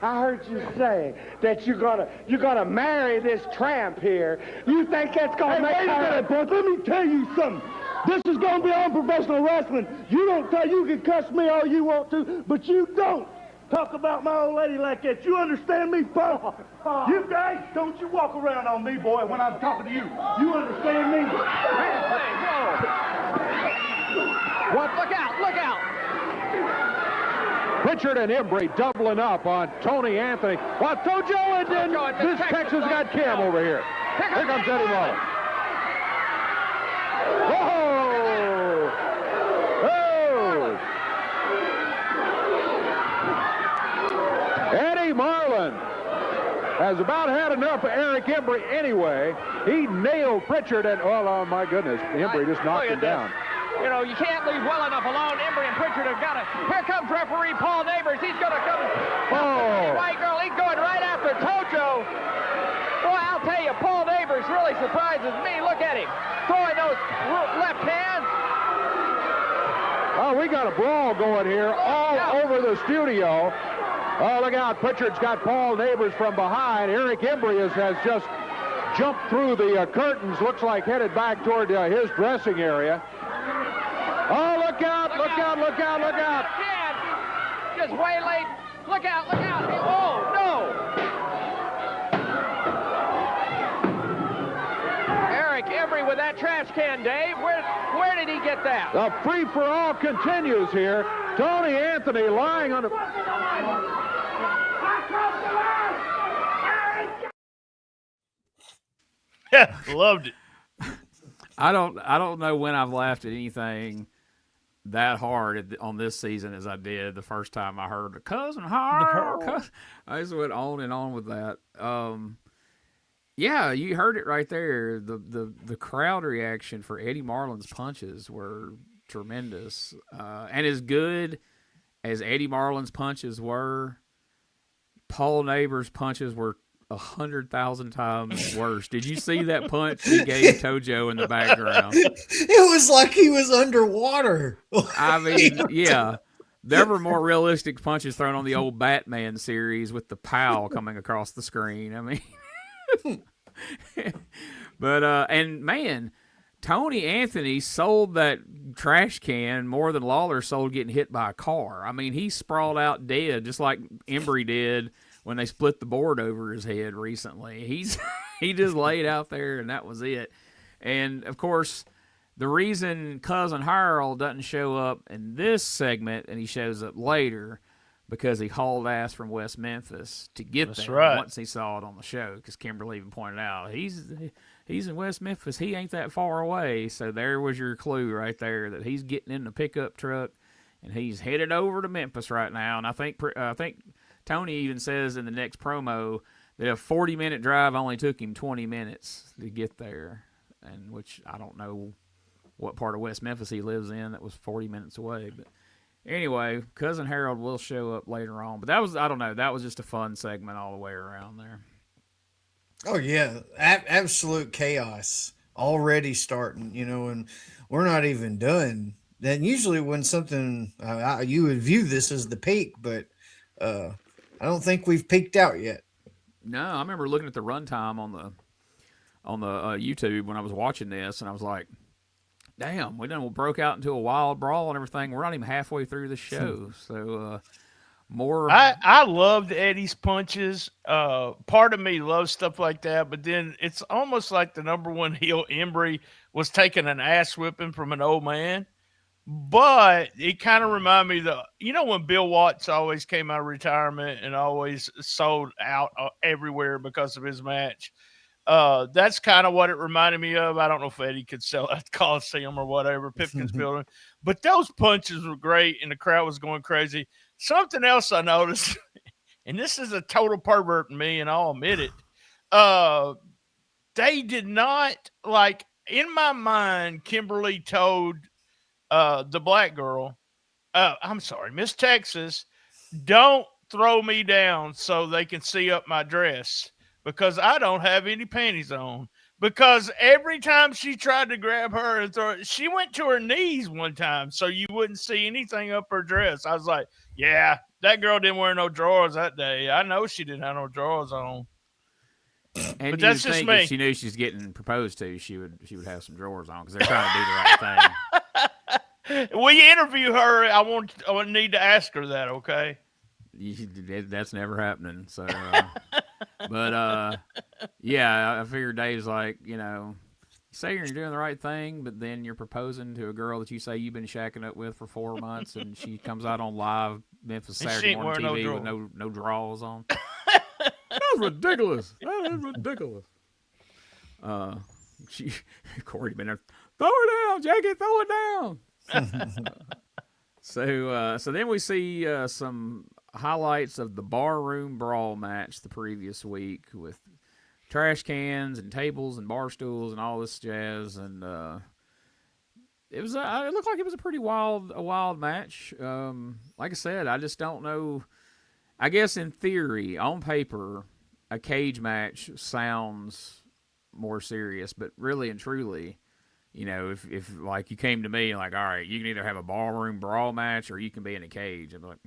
I heard you say that you're gonna marry this tramp here. You think that's gonna make her... Wait a minute, boy. Let me tell you something. This is gonna be unprofessional wrestling. You can cuss me all you want to, but you don't talk about my old lady like that. You understand me, pal? You guys, don't you walk around on me, boy, when I'm talking to you. You understand me? What? Look out! Look out! Pritchard and Embry doubling up on Tony Anthony. While Tojo and then this Texas got Cam over here. Here comes Eddie Marlin. Whoa! Oh! Eddie Marlin has about had enough of Eric Embry anyway. He nailed Pritchard and, oh my goodness, Embry just knocked him down. You know, you can't leave well enough alone. Embry and Pritchard have got it. Here comes referee Paul Neighbors. He's going to come. Oh! White girl, he's going right after Tojo. Boy, I'll tell you, Paul Neighbors really surprises me. Look at him. Throwing those left hands. Oh, we got a brawl going here all over the studio. Oh, look out. Pritchard's got Paul Neighbors from behind. Eric Embry has just jumped through the curtains. Looks like headed back toward his dressing area. Oh, look out, look out, look out, look out. Just way late. Look out, look out. Oh, no. Eric Embry with that trash can, Dave. Where did he get that? The free-for-all continues here. Tony Anthony lying on the... Loved it. I don't know when I've laughed at anything that hard on this season as I did the first time I heard Cuzzun Harruld. I just went on and on with that. Yeah, you heard it right there. The crowd reaction for Eddie Marlin's punches were tremendous. And as good as Eddie Marlin's punches were, Paul Neighbors' punches were 100,000 times worse. Did you see that punch he gave Tojo in the background? It was like he was underwater. I mean, yeah. There were more realistic punches thrown on the old Batman series with the POW coming across the screen. I mean, but, and man, Tony Anthony sold that trash can more than Lawler sold getting hit by a car. I mean, he sprawled out dead just like Embry did when they split the board over his head recently. He just laid out there, and that was it. And, of course, the reason Cuzzun Harruld doesn't show up in this segment, and he shows up later, because he hauled ass from West Memphis to get That's there right. once he saw it on the show, because Kimberly even pointed out, he's in West Memphis. He ain't that far away. So there was your clue right there that he's getting in the pickup truck, and he's headed over to Memphis right now. And I think Tony even says in the next promo that a 40-minute drive only took him 20 minutes to get there, and which I don't know what part of West Memphis he lives in that was 40 minutes away. But anyway, Cuzzun Harruld will show up later on. But that was, I don't know, that was just a fun segment all the way around there. Oh, yeah. Absolute chaos already starting, and we're not even done. Then usually when something, you would view this as the peak, but I don't think we've peaked out yet. No, I remember looking at the runtime on the YouTube when I was watching this, and I was like, damn, we broke out into a wild brawl and everything. We're not even halfway through the show. So more. I loved Eddie's punches. Part of me loves stuff like that, but then it's almost like the number one heel Embry was taking an ass whipping from an old man. But it kind of reminded me when Bill Watts always came out of retirement and always sold out everywhere because of his match. That's kind of what it reminded me of. I don't know if Eddie could sell at Coliseum or whatever, Pipkins building, but those punches were great and the crowd was going crazy. Something else I noticed, and this is a total pervert in me, and I'll admit it. They did not, like, in my mind, Kimberly told the black girl, I'm sorry, Miss Texas, don't throw me down so they can see up my dress. because I don't have any panties on. Because every time she tried to grab her and throw it, she went to her knees one time so you wouldn't see anything up her dress. I was like, yeah, that girl didn't wear no drawers that day. I know she didn't have no drawers on. And But you that's would just think me. if she knew she's getting proposed to, she would have some drawers on because they're trying to do the right thing. We interview her. I need to ask her that, okay? That's never happening. So, yeah, I figured Dave's like, you say you're doing the right thing, but then you're proposing to a girl that you say you've been shacking up with for 4 months, and she comes out on live Memphis And she Saturday ain't morning wearing TV no with no drawers on. That's ridiculous. That is ridiculous. Corey been there. Throw her down, Jackie. Throw it down. So then we see some highlights of the Barroom Brawl match the previous week with trash cans and tables and bar stools and all this jazz, and it looked like it was a pretty wild match. Like I said, I just don't know. I guess in theory, on paper, a cage match sounds more serious, but really and truly, if like you came to me and like, all right, you can either have a ballroom brawl match or you can be in a cage. I'm like,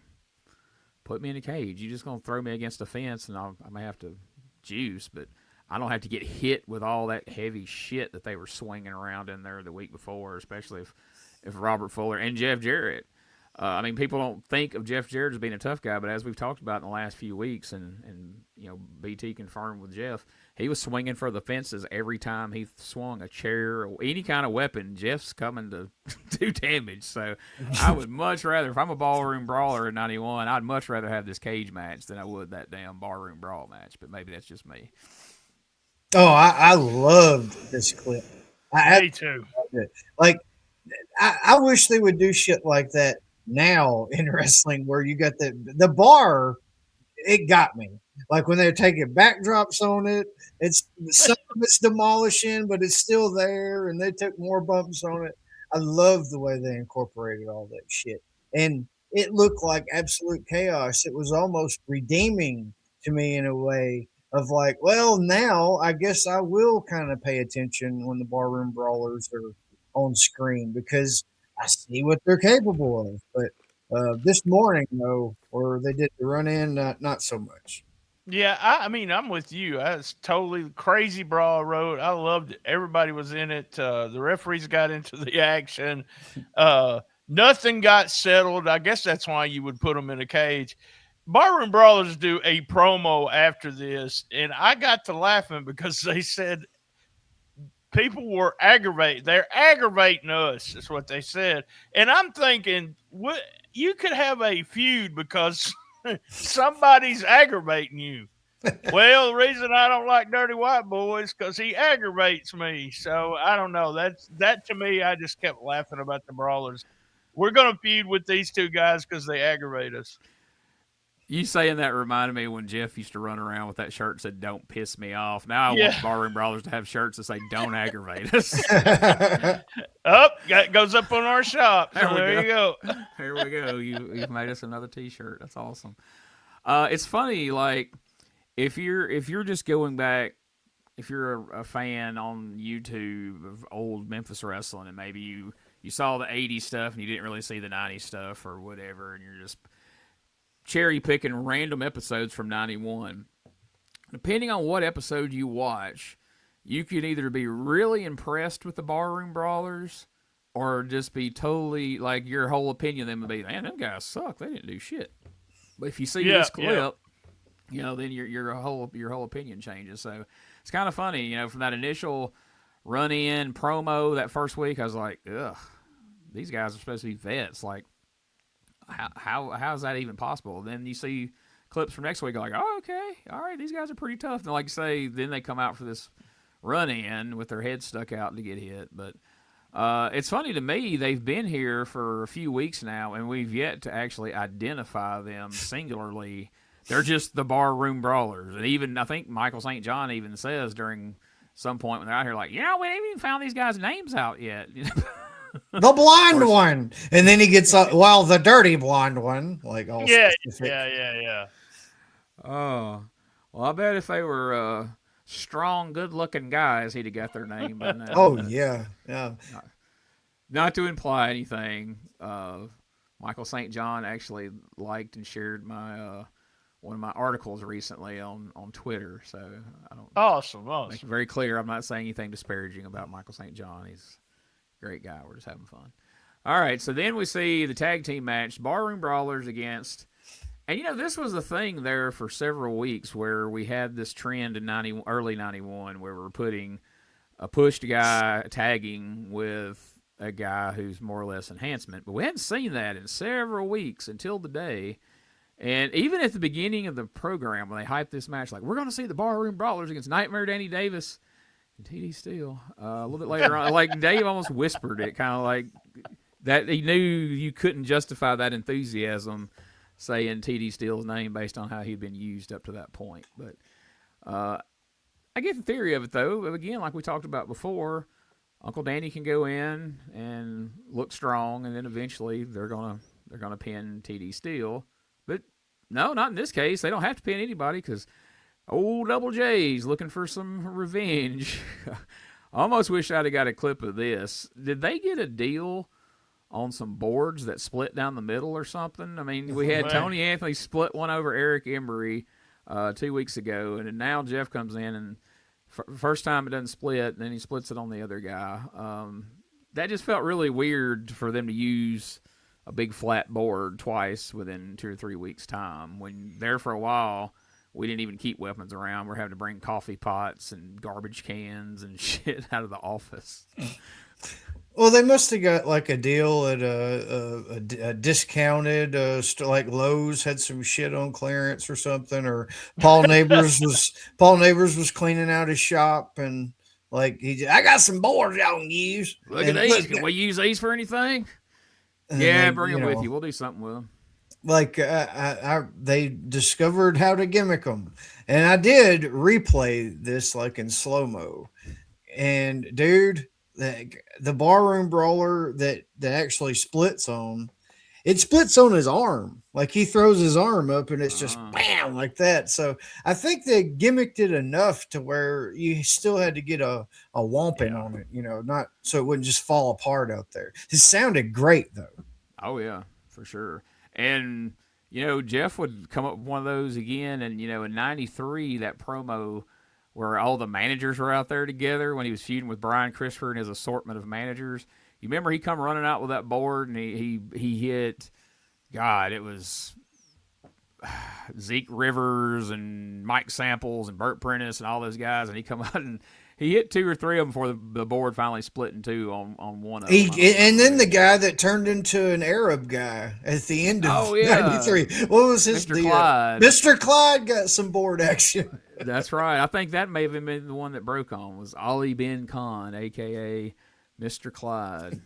put me in a cage. You're just gonna throw me against a fence, and I may have to juice, but I don't have to get hit with all that heavy shit that they were swinging around in there the week before, especially if Robert Fuller and Jeff Jarrett. People don't think of Jeff Jarrett as being a tough guy, but as we've talked about in the last few weeks, and BT confirmed with Jeff, he was swinging for the fences every time he swung a chair or any kind of weapon. Jeff's coming to do damage. So I would much rather, if I'm a ballroom brawler in 91, I'd much rather have this cage match than I would that damn barroom brawl match. But maybe that's just me. Oh, I loved this clip. Me too. Like, I wish they would do shit like that now in wrestling, where you got the bar. It got me. Like when they're taking backdrops on it, some of it's demolishing, but it's still there, and they took more bumps on it. I love the way they incorporated all that shit, and it looked like absolute chaos. It was almost redeeming to me in a way of like, well, now I guess I will kind of pay attention when the barroom brawlers are on screen because I see what they're capable of. But this morning, though, where they did the run in, not so much. Yeah, I'm with you. That's totally crazy brawl road. I loved it. Everybody was in it. The referees got into the action. Nothing got settled. I guess that's why you would put them in a cage. Barroom Brawlers do a promo after this, and I got to laughing because they said people were aggravated. They're aggravating us, is what they said. And I'm thinking, what, you could have a feud because somebody's aggravating you. Well, the reason I don't like Dirty White Boy is because he aggravates me. So I don't know. That to me, I just kept laughing about the Brawlers. We're going to feud with these two guys because they aggravate us. You saying that reminded me when Jeff used to run around with that shirt that said, "Don't piss me off." Now I want Barroom Brawlers to have shirts that say, "Don't aggravate us." That goes up on our shop. So there you go. Here we go. You've made us another T-shirt. That's awesome. It's funny, like if you're just going back, if you're a fan on YouTube of old Memphis wrestling, and maybe you saw the '80s stuff and you didn't really see the '90s stuff or whatever, and you're just cherry picking random episodes from 91. Depending on what episode you watch, you could either be really impressed with the Barroom Brawlers or just be totally, like, your whole opinion of them would be, man, them guys suck. They didn't do shit. But if you see this clip, then your whole opinion changes. So it's kind of funny, from that initial run-in promo that first week, I was like, ugh, these guys are supposed to be vets. Like, how is that even possible? Then you see clips from next week, like, oh, okay, all right, these guys are pretty tough. And like you say, then they come out for this run-in with their heads stuck out to get hit. But it's funny to me, they've been here for a few weeks now, and we've yet to actually identify them singularly. They're just the Barroom Brawlers. And even, I think Michael St. John even says during some point when they're out here, like, we haven't even found these guys' names out yet. The blonde one, and then he gets the dirty blonde one, like all yeah. Oh, Well, I bet if they were strong, good-looking guys, he'd have got their name by now. Oh yeah. Not to imply anything. Michael St. John actually liked and shared my one of my articles recently on Twitter. So I don't Awesome. make it very clear I'm not saying anything disparaging about Michael St. John. He's a great guy. We're just having fun. All right, so then we see the tag team match, Barroom Brawlers against, and this was the thing there for several weeks where we had this trend in early 91 where we're putting a pushed guy tagging with a guy who's more or less enhancement. But we hadn't seen that in several weeks until today. And even at the beginning of the program, when they hyped this match, like, we're going to see the Barroom Brawlers against Nightmare Danny Davis and TD Steele. A little bit later on, like, Dave almost whispered it, kind of like that he knew you couldn't justify that enthusiasm saying TD Steele's name based on how he'd been used up to that point. But I get the theory of it, though. But again, like we talked about before, Uncle Danny can go in and look strong, and then eventually they're gonna pin TD Steele. But no, not in this case. They don't have to pin anybody because old Double J's looking for some revenge. I almost wish I'd have got a clip of this. Did they get a deal on some boards that split down the middle or something? I mean, we had Tony Anthony split one over Eric Embry 2 weeks ago, and now Jeff comes in and first time it doesn't split, and then he splits it on the other guy. That just felt really weird for them to use a big flat board twice within 2 or 3 weeks' time. When there for a while, we didn't even keep weapons around. We're having to bring coffee pots and garbage cans and shit out of the office. Well, they must have got like a deal at a discounted, like Lowe's had some shit on clearance or something, or Paul Neighbors was cleaning out his shop and like I got some boards y'all can use. Look at these. Can we use these for anything? Yeah, bring them with you. We'll do something with them. Like they discovered how to gimmick them, and I did replay this like in slow mo, and dude. The Barroom Brawler that actually splits on his arm. Like he throws his arm up and it's just bam like that. So I think they gimmicked it enough to where you still had to get a whomping on it, not so it wouldn't just fall apart out there. It sounded great though. Oh yeah, for sure. And Jeff would come up with one of those again, and in '93 that promo where all the managers were out there together when he was feuding with Brian Christopher and his assortment of managers. You remember he come running out with that board and he hit, God, it was Zeke Rivers and Mike Samples and Burt Prentice and all those guys, and he come out and he hit 2 or 3 of them before the board finally split in two on one of them. And then the guy that turned into an Arab guy at the end of '93. What was his Mr. deal? Clyde. Mr. Clyde got some board action. That's right. I think that may have been the one that broke on was Ali bin Khan, a.k.a. Mr. Clyde.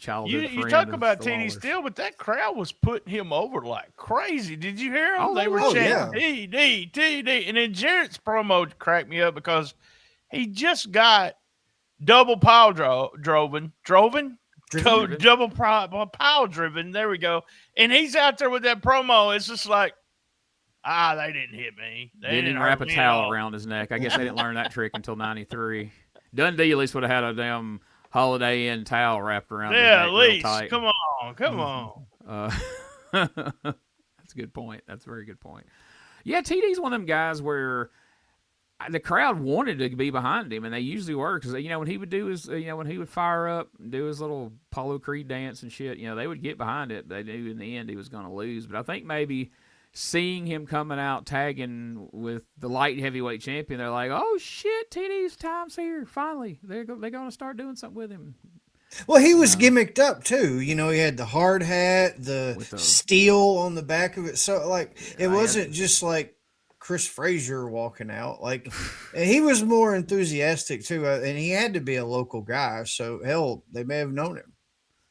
Childhood You friend talk of about the TD Lawlers. Steele, but that crowd was putting him over like crazy. Did you hear them? Oh, they were oh, chanting yeah. TD, TD. And then Jarrett's promo cracked me up because he just got double pile driven. Double pile driven. There we go. And he's out there with that promo. It's just like, they didn't hit me. They Didn't wrap a towel around his neck. I guess they didn't learn that trick until 93. Dundee at least would have had a damn Holiday Inn towel wrapped around his neck at real least. tight. Come on. That's a good point. That's a very good point. Yeah, TD's one of them guys where the crowd wanted to be behind him, and they usually were because when he would do his when he would fire up, do his little Apollo Creed dance and shit, they would get behind it. They knew in the end he was going to lose, but I think maybe seeing him coming out tagging with the light heavyweight champion, they're like, oh shit, TD's time's here. Finally, they're going to start doing something with him. Well, he was gimmicked up too. He had the hard hat, the steel on the back of it. So like, it wasn't just like Chris Frazier walking out. Like he was more enthusiastic too. And he had to be a local guy. So hell, they may have known him.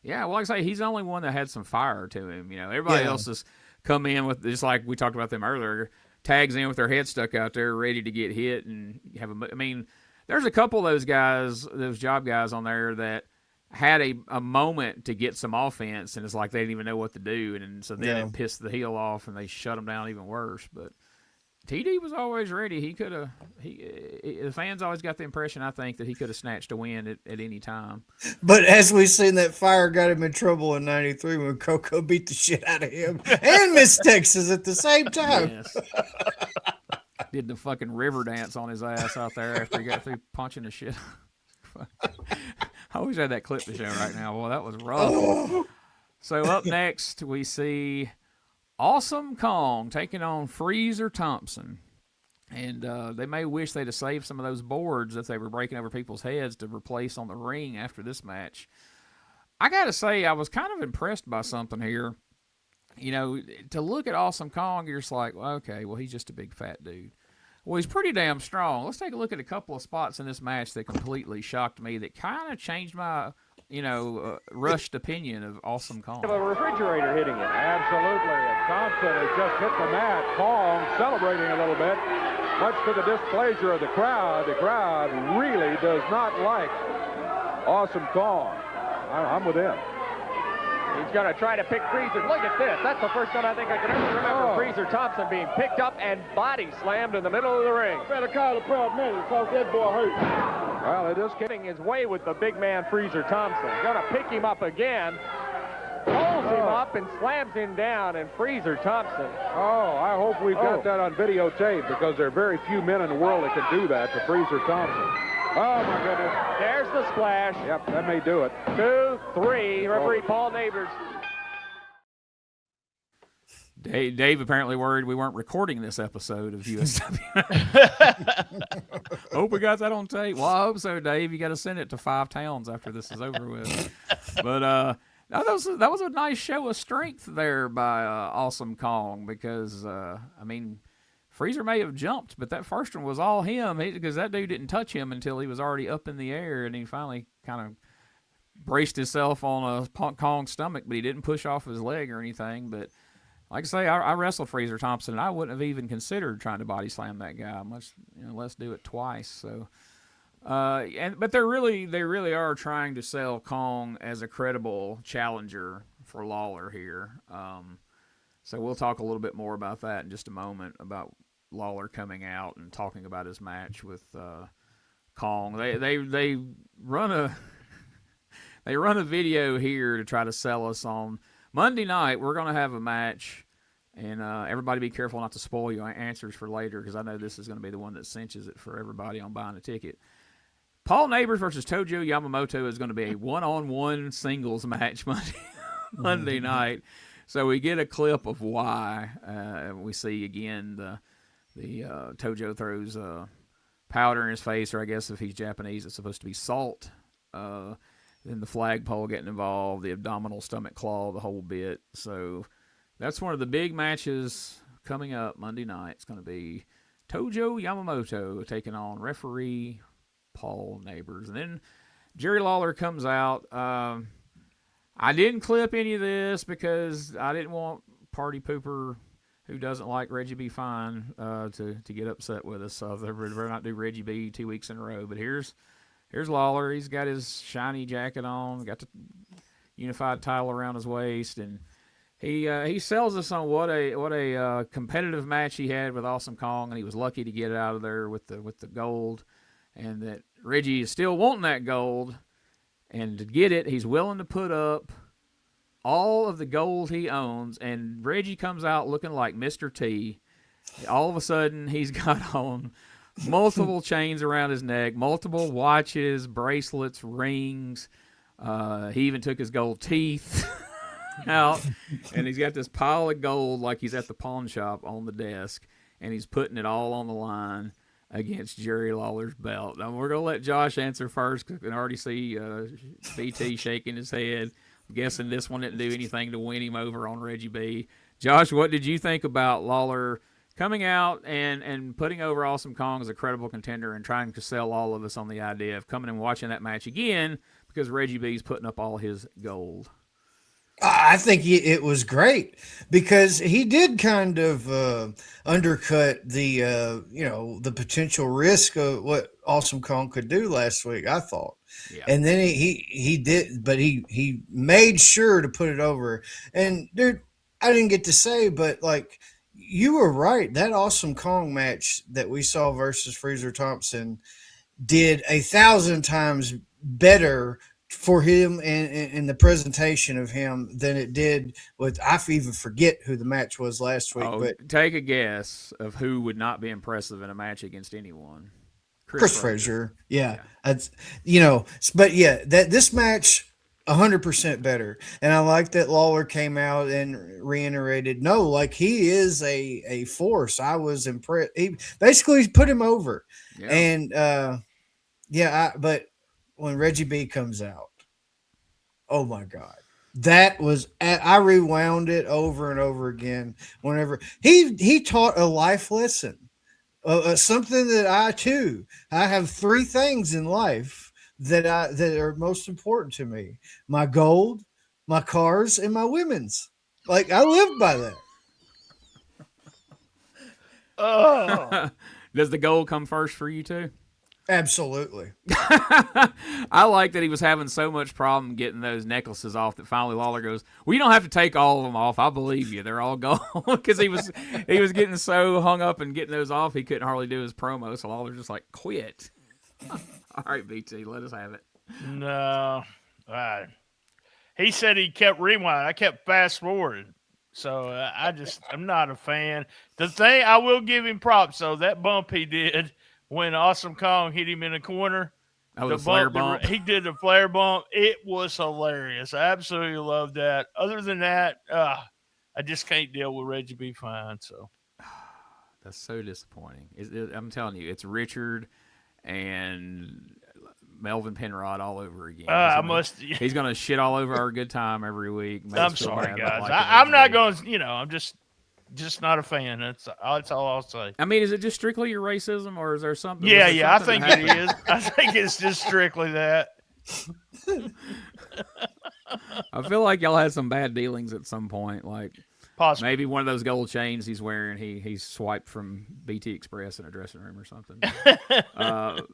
Yeah. Well, like I say, he's the only one that had some fire to him. Everybody else is come in with, just like we talked about them earlier, tags in with their head stuck out there, ready to get hit and have a. I mean, there's a couple of those guys, those job guys on there that had a moment to get some offense, and it's like they didn't even know what to do, and so then it pissed the heel off, and they shut them down even worse. But TD was always ready. He could have. The fans always got the impression, I think, that he could have snatched a win at any time. But as we've seen, that fire got him in trouble in '93 when Coco beat the shit out of him and Miss Texas at the same time. Yes. Did the fucking river dance on his ass out there after he got through punching the shit. I wish I had that clip to show right now. Boy, that was rough. So up next, we see Awesome Kong taking on Freezer Thompson. And they may wish they'd have saved some of those boards if they were breaking over people's heads to replace on the ring after this match. I got to say, I was kind of impressed by something here. You know, to look at Awesome Kong, you're just like, well, okay, well, he's just a big fat dude. Well, he's pretty damn strong. Let's take a look at a couple of spots in this match that completely shocked me, that kind of changed my, rushed opinion of Awesome Kong. A refrigerator hitting it. Absolutely. And Thompson has just hit the mat. Kong celebrating a little bit, much to the displeasure of the crowd. The crowd really does not like Awesome Kong. I'm with him. He's going to try to pick Freezer. Look at this. That's the first time I think I can ever remember Freezer Thompson being picked up and body slammed in the middle of the ring. Better call the paramedics, because that boy hurt. Well, it is getting his way with the big man Freezer Thompson. Going to pick him up again. Pulls him up and slams him down, and Freezer Thompson. Oh, I hope we've got that on videotape, because there are very few men in the world that can do that to Freezer Thompson. Oh, my goodness. There's the splash. Yep, that may do it. 2, 3. Referee Paul Neighbors. Dave apparently worried we weren't recording this episode of USW. Hope we got that on tape. Well, I hope so, Dave. You got to send it to 5 towns after this is over with. But that was a nice show of strength there by Awesome Kong, because Freezer may have jumped, but that first one was all him, because that dude didn't touch him until he was already up in the air, and he finally kind of braced himself on a Kong's stomach, but he didn't push off his leg or anything. But like I say, I wrestled Freezer Thompson, and I wouldn't have even considered trying to body slam that guy. Let's do it twice. So, but they really are trying to sell Kong as a credible challenger for Lawler here. So we'll talk a little bit more about that in just a moment, about Lawler coming out and talking about his match with Kong. They run a video here to try to sell us on Monday night. We're going to have a match, and everybody be careful not to spoil your answers for later, because I know this is going to be the one that cinches it for everybody on buying a ticket. Paul Neighbors versus Tojo Yamamoto is going to be a one-on-one singles match Monday night. So we get a clip of why. We see again the Tojo throws powder in his face, or I guess if he's Japanese, it's supposed to be salt. Then the flagpole getting involved, the abdominal stomach claw, the whole bit. So that's one of the big matches coming up Monday night. It's going to be Tojo Yamamoto taking on referee Paul Neighbors. And then Jerry Lawler comes out. I didn't clip any of this because I didn't want Party Pooper, who doesn't like Reggie B. Fine, to get upset with us. So they better not do Reggie B 2 weeks in a row. But here's Lawler. He's got his shiny jacket on, got the unified title around his waist, and he sells us on what a competitive match he had with Awesome Kong, and he was lucky to get it out of there with the gold, and that Reggie is still wanting that gold. And to get it, he's willing to put up all of the gold he owns. And Reggie comes out looking like Mr. T. All of a sudden, he's got on multiple chains around his neck, multiple watches, bracelets, rings. He even took his gold teeth out. And he's got this pile of gold like he's at the pawn shop on the desk. And he's putting it all on the line against Jerry Lawler's belt. Now, we're going to let Josh answer first, because I can already see BT shaking his head. I'm guessing this one didn't do anything to win him over on Reggie B. Josh, what did you think about Lawler coming out and putting over Awesome Kong as a credible contender and trying to sell all of us on the idea of coming and watching that match again because Reggie B's putting up all his gold? I think it was great, because he did kind of undercut the the potential risk of what Awesome Kong could do last week, I thought. Yeah. And then he did, but he made sure to put it over. And dude, I didn't get to say, but like, You were right. That Awesome Kong match that we saw versus Freezer Thompson did 1,000 times better for him and the presentation of him than it did with, I even forget who the match was last week, Oh, but take a guess of who would not be impressive in a match against anyone. Chris Frazier. Yeah. That's, but yeah, that this match 100% better. And I like that Lawler came out and reiterated, no, like he is a force. I was impressed. He basically put him over. Yeah. And but when Reggie B comes out, oh my God. That was I rewound it over and over again. Whenever he taught a life lesson. Something that I have 3 things in life that are most important to me: my gold, my cars, and my women's. Like, I live by that. Oh, Does the gold come first for you too? Absolutely. I like that he was having so much problem getting those necklaces off that finally Lawler goes, "Well, you don't have to take all of them off. I believe you. They're all gold." Because he was getting so hung up and getting those off, he couldn't hardly do his promo. So Lawler just like, quit. All right, BT, let us have it. no. He said he kept rewinding. I kept fast forwarding. So I'm not a fan. The thing, I will give him props, though, that bump he did when Awesome Kong hit him in the corner. Oh, the flare bump. He did the flare bump. It was hilarious. I absolutely loved that. Other than that, I just can't deal with Reggie B. Fine. So that's so disappointing. I'm telling you, it's Richard and Melvin Penrod all over again. He's gonna shit all over our good time every week. I'm sorry, guys. I'm not going to. I'm just not a fan. That's all I'll say. I mean, is it just strictly your racism, or is there something? Yeah. I think it is. I think it's just strictly that. I feel like y'all had some bad dealings at some point, like possibly maybe one of those gold chains he's wearing. He swiped from BT Express in a dressing room or something.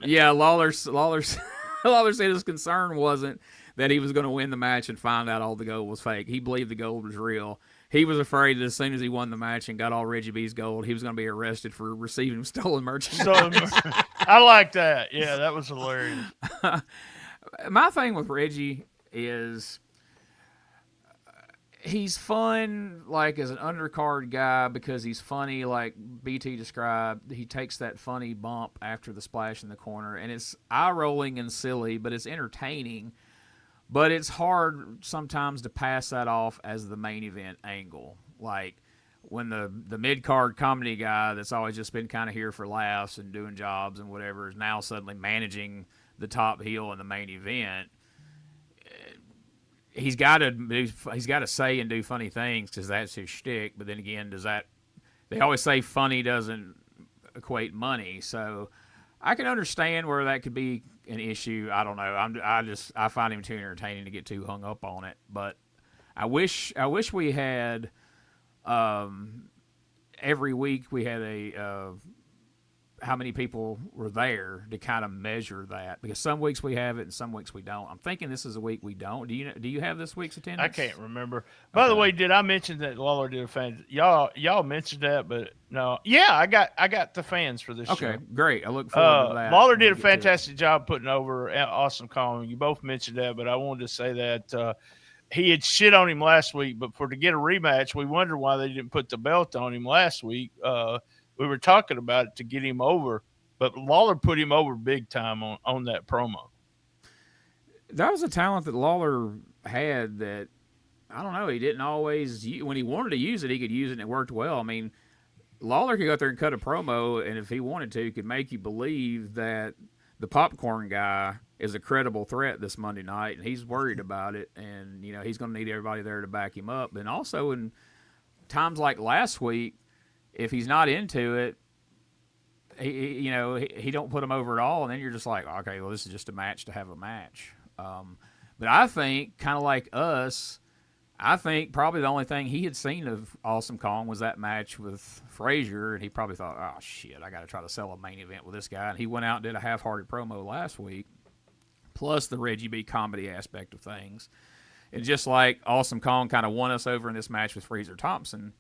Yeah, Lawler said his concern wasn't that he was going to win the match and find out all the gold was fake. He believed the gold was real. He was afraid that as soon as he won the match and got all Reggie B's gold, he was going to be arrested for receiving stolen merchandise. I like that. Yeah, that was hilarious. My thing with Reggie is he's fun, like as an undercard guy, because he's funny, like BT described. He takes that funny bump after the splash in the corner, and it's eye-rolling and silly, but it's entertaining. But it's hard sometimes to pass that off as the main event angle. Like when the mid-card comedy guy that's always just been kind of here for laughs and doing jobs and whatever is now suddenly managing the top heel in the main event. He's got to say and do funny things because that's his shtick. But then again, they always say funny doesn't equate money. So I can understand where that could be an issue. I don't know. I find him too entertaining to get too hung up on it. But I wish we had every week we had a how many people were there to kind of measure that, because some weeks we have it and some weeks we don't. I'm thinking this is a week we don't. Do you have this week's attendance? I can't remember. By the way, did I mention that Lawler did a fan? Y'all mentioned that, but no. Yeah, I got the fans for this show. Okay, great. I look forward to that. Lawler did a fantastic job putting over Awesome Kong. You both mentioned that, but I wanted to say that he had shit on him last week, but to get a rematch, we wondered why they didn't put the belt on him last week. We were talking about it to get him over, but Lawler put him over big time on that promo. That was a talent that Lawler had that, I don't know, he didn't always, when he wanted to use it, he could use it and it worked well. I mean, Lawler could go out there and cut a promo, and if he wanted to, could make you believe that the popcorn guy is a credible threat this Monday night, and he's worried about it, and, he's going to need everybody there to back him up. And also in times like last week, if he's not into it, he don't put him over at all, and then you're just like, okay, well, this is just a match to have a match. But I think, kind of like us, I think probably the only thing he had seen of Awesome Kong was that match with Frazier, and he probably thought, oh, shit, I got to try to sell a main event with this guy. And he went out and did a half-hearted promo last week, plus the Reggie B comedy aspect of things. And just like Awesome Kong kind of won us over in this match with Freezer Thompson,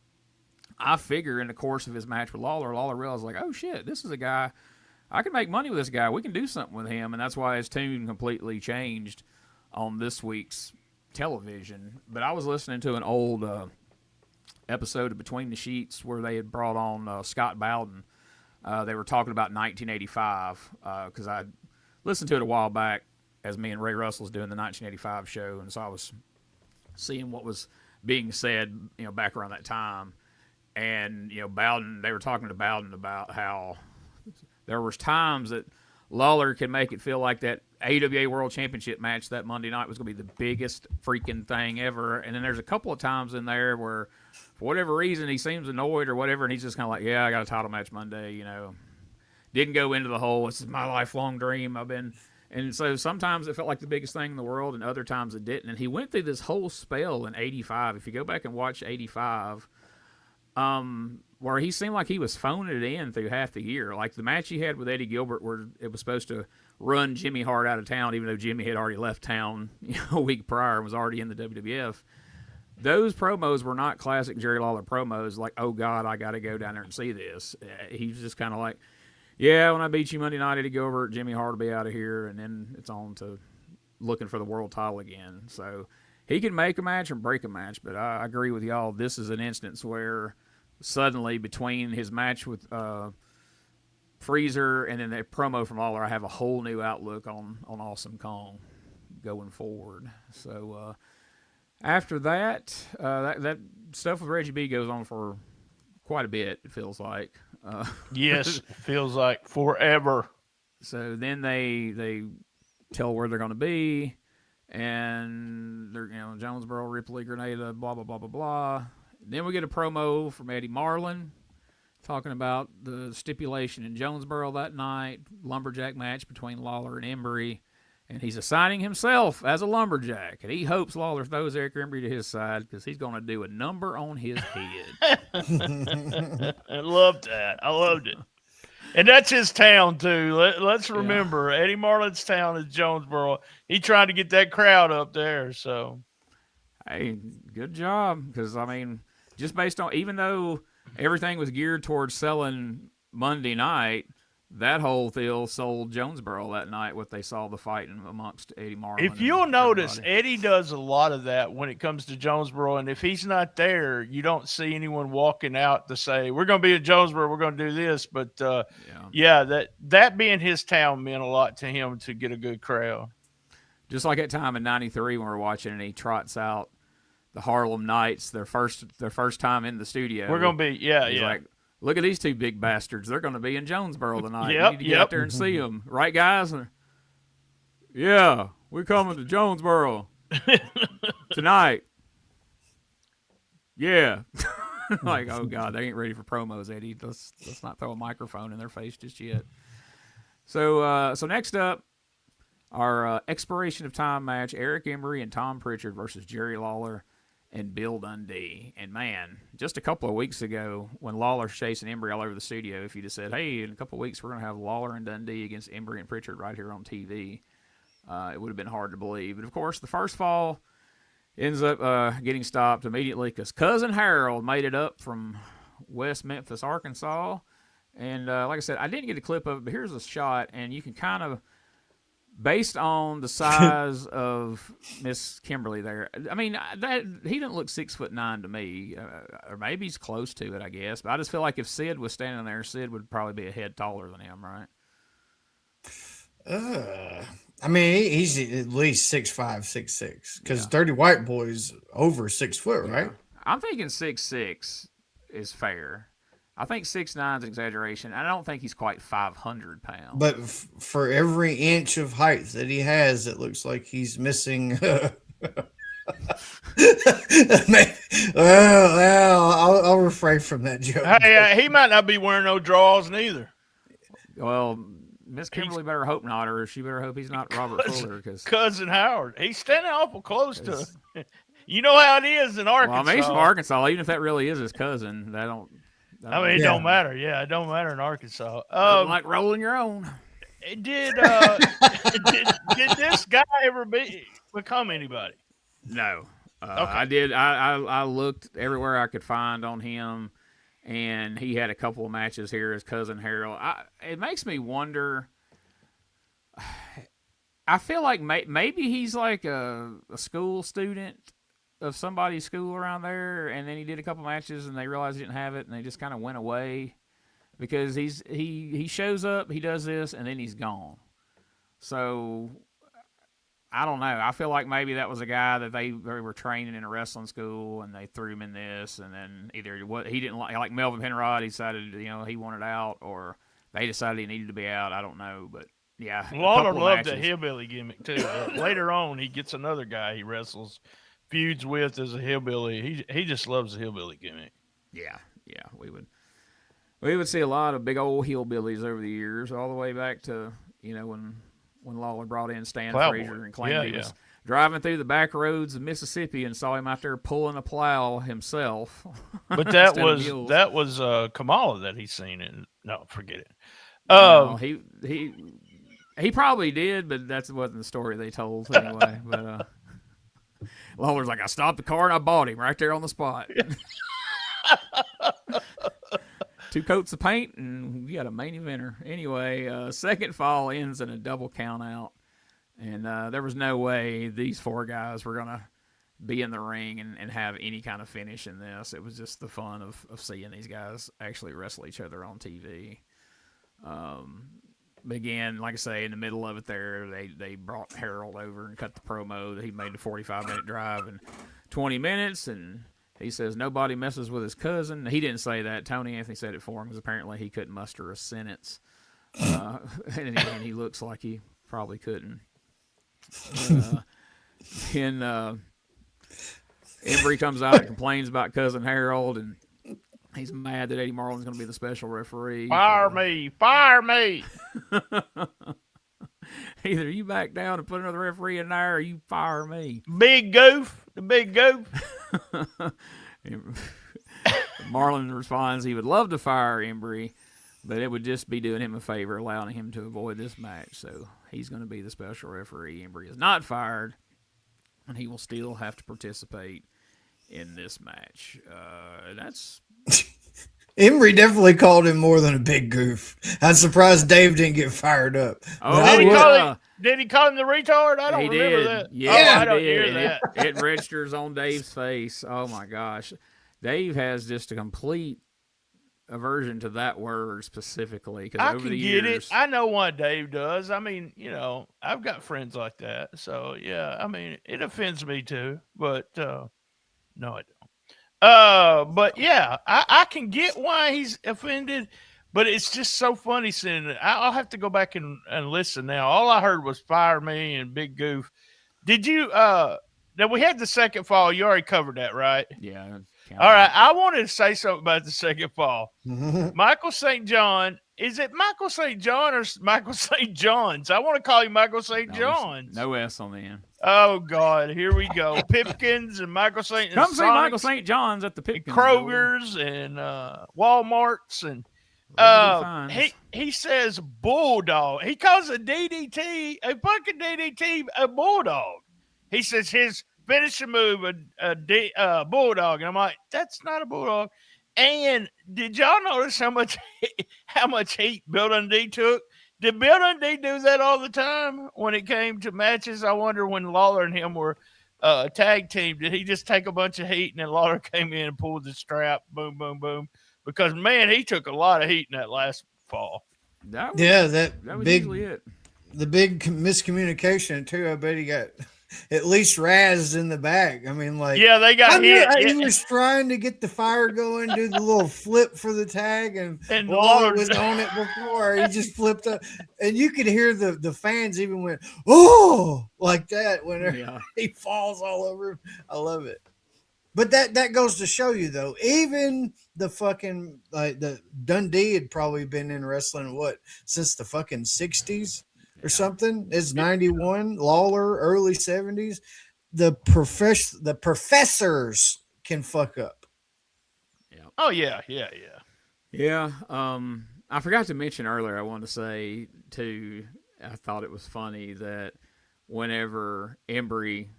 I figure in the course of his match with Lawler, Lawler realized, like, oh, shit, this is a guy. I can make money with this guy. We can do something with him. And that's why his tune completely changed on this week's television. But I was listening to an old episode of Between the Sheets where they had brought on Scott Bowden. They were talking about 1985 because I listened to it a while back as me and Ray Russell was doing the 1985 show. And so I was seeing what was being said, back around that time. And, Bowden, they were talking to Bowden about how there was times that Lawler could make it feel like that AWA World Championship match that Monday night was going to be the biggest freaking thing ever. And then there's a couple of times in there where, for whatever reason, he seems annoyed or whatever, and he's just kind of like, yeah, I got a title match Monday, Didn't go into the whole, this is my lifelong dream. And so sometimes it felt like the biggest thing in the world, and other times it didn't. And he went through this whole spell in 85. If you go back and watch 85, where he seemed like he was phoning it in through half the year. Like the match he had with Eddie Gilbert where it was supposed to run Jimmy Hart out of town, even though Jimmy had already left town a week prior and was already in the WWF. Those promos were not classic Jerry Lawler promos like, oh, God, I got to go down there and see this. He was just kind of like, yeah, when I beat you Monday night, Eddie Gilbert, Jimmy Hart will be out of here, and then it's on to looking for the world title again. So he can make a match and break a match, but I agree with y'all. This is an instance where suddenly between his match with Freezer and then that promo from Lawler, I have a whole new outlook on Awesome Kong going forward. So after that, that stuff with Reggie B goes on for quite a bit, it feels like. Yes, feels like forever. So then they tell where they're going to be, and they're Jonesboro, Ripley, Grenada, blah blah blah blah blah. Then we get a promo from Eddie Marlin talking about the stipulation in Jonesboro that night, lumberjack match between Lawler and Embry, and he's assigning himself as a lumberjack, and he hopes Lawler throws Eric Embry to his side because he's going to do a number on his head. I loved that. I loved it. And that's his town, too. Let's remember, Eddie Marlin's town is Jonesboro. He tried to get that crowd up there, so. Hey, good job, because, just based on, even though everything was geared towards selling Monday night, that whole deal sold Jonesboro that night, what they saw the fighting amongst Eddie Marlin. If you'll notice, Eddie does a lot of that when it comes to Jonesboro, and if he's not there, you don't see anyone walking out to say, we're going to be in Jonesboro, we're going to do this. But, that being his town meant a lot to him to get a good crowd. Just like that time in 93 when we were watching, and he trots out the Harlem Knights, their first time in the studio. We're going to be, He's like, look at these two big bastards. They're going to be in Jonesboro tonight. Yep, You need to get out there and see them. Right, guys? Yeah, we're coming to Jonesboro tonight. Yeah. Like, oh, God, they ain't ready for promos, Eddie. Let's not throw a microphone in their face just yet. So next up, our expiration of time match, Eric Embry and Tom Pritchard versus Jerry Lawler and Bill Dundee. And, man, just a couple of weeks ago when Lawler's chasing Embry all over the studio, if you'd have said, hey, in a couple of weeks we're going to have Lawler and Dundee against Embry and Pritchard right here on TV, it would have been hard to believe. But, of course, the first fall ends up getting stopped immediately because Cuzzun Harruld made it up from West Memphis, Arkansas. And, like I said, I didn't get a clip of it, but here's a shot, and you can kind of, based on the size of Miss Kimberly there, that he didn't look 6'9" to me, or maybe he's close to it, I guess. But I just feel like if Sid was standing there, Sid would probably be a head taller than him, right? He's at least 6'5", 6'6", because Dirty White Boy's over 6 foot, right? Yeah. I'm thinking 6'6" is fair. I think 6'9" is an exaggeration. I don't think he's quite 500 pounds. But for every inch of height that he has, it looks like he's missing. I'll refrain from that joke. Hey, he might not be wearing no drawers neither. Well, Miss Kimberly better hope not, or she better hope he's not Robert Fuller. Cousin Howard, he's standing awful close to. You know how it is in Arkansas. Well, he's from Arkansas. Even if that really is his cousin, that don't. It don't matter. Yeah, it don't matter in Arkansas. Like rolling your own. Did this guy ever become anybody? No. Okay. I did. I looked everywhere I could find on him. and he had a couple of matches here as Cuzzun Harreld. It makes me wonder. I feel like maybe he's like a school student of somebody's school around there, and then he did a couple matches, and they realized he didn't have it, and they just kind of went away because he shows up, he does this, and then he's gone. So I don't know. I feel like maybe that was a guy that they were training in a wrestling school, and they threw him in this, and then either he didn't like Melvin Penrod, he decided he wanted out, or they decided he needed to be out. I don't know, but yeah. Lawler loved the hillbilly gimmick too. Later on, he gets another guy he wrestles, feuds with as a hillbilly. He just loves the hillbilly gimmick. Yeah, we would see a lot of big old hillbillies over the years, all the way back to when Lawler brought in Stan Frazier and claimed he was driving through the back roads of Mississippi and saw him out there pulling a plow himself. But that was Kamala that he's seen in. No, forget it. No, he probably did, but that wasn't the story they told anyway. But Lawler's like, I stopped the car and I bought him right there on the spot. 2 coats of paint, and you got a main eventer. Anyway, second fall ends in a double count out, and there was no way these 4 guys were going to be in the ring and have any kind of finish in this. It was just the fun of seeing these guys actually wrestle each other on TV. Again, like I say, in the middle of it there, they brought Harreld over and cut the promo that he made the 45-minute drive in 20 minutes, and he says nobody messes with his cousin. He didn't say that. Tony Anthony said it for him because apparently he couldn't muster a sentence. And he looks like he probably couldn't. Embry comes out and complains about Cuzzun Harreld, and he's mad that Eddie Marlin's going to be the special referee. Fire me! Either you back down and put another referee in there, or you fire me. Big goof. The big goof. Marlin responds he would love to fire Embry, but it would just be doing him a favor, allowing him to avoid this match. So he's going to be the special referee. Embry is not fired, and he will still have to participate in this match. That's Embry definitely called him more than a big goof. I'm surprised Dave didn't get fired up. Oh, did he call him the retard? I don't remember that. Yeah, I don't hear that. It registers on Dave's face. Oh my gosh, Dave has just a complete aversion to that word specifically. I over can the years, get it. I know what Dave does. I mean, I've got friends like that. So yeah, I mean, it offends me too. But no, I don't. But yeah, I can get why he's offended. But it's just so funny seeing it. I'll have to go back and listen now. All I heard was fire me and big goof. Did you now we had the second fall. You already covered that, right? Yeah. All right. I wanted to say something about the second fall. Michael St. John. Is it Michael St. John or Michael St. John's? I want to call you Michael St. John's. No S on the end. Oh, God. Here we go. Pipkins and Michael St. Come see Michael St. John's at the Pipkins. Kroger's and Walmart's and he says bulldog. He calls a DDT, a fucking DDT, a bulldog. He says his finishing move a bulldog, and I'm like, that's not a bulldog. And did y'all notice how much heat Bill Dundee took? Did Bill Dundee do that all the time when it came to matches? I wonder when Lawler and him were tag team, did he just take a bunch of heat and then Lawler came in and pulled the strap, boom, boom, boom? Because, man, he took a lot of heat in that last fall. That was big, usually it. The big miscommunication, too. I bet he got at least razzed in the back. I mean, like, yeah, they got hit. He was trying to get the fire going, do the little flip for the tag, and Lawler was on it before. He just flipped up, and you could hear the fans even went, "Oh!" like that whenever he falls all over him. I love it. But that goes to show you, though, even the fucking the Dundee had probably been in wrestling since the fucking 60s or something. It's 91, Lawler, early 70s. The professors can fuck up. Yeah. Oh yeah. Yeah. I forgot to mention earlier. I wanted to say too. I thought it was funny that whenever Embry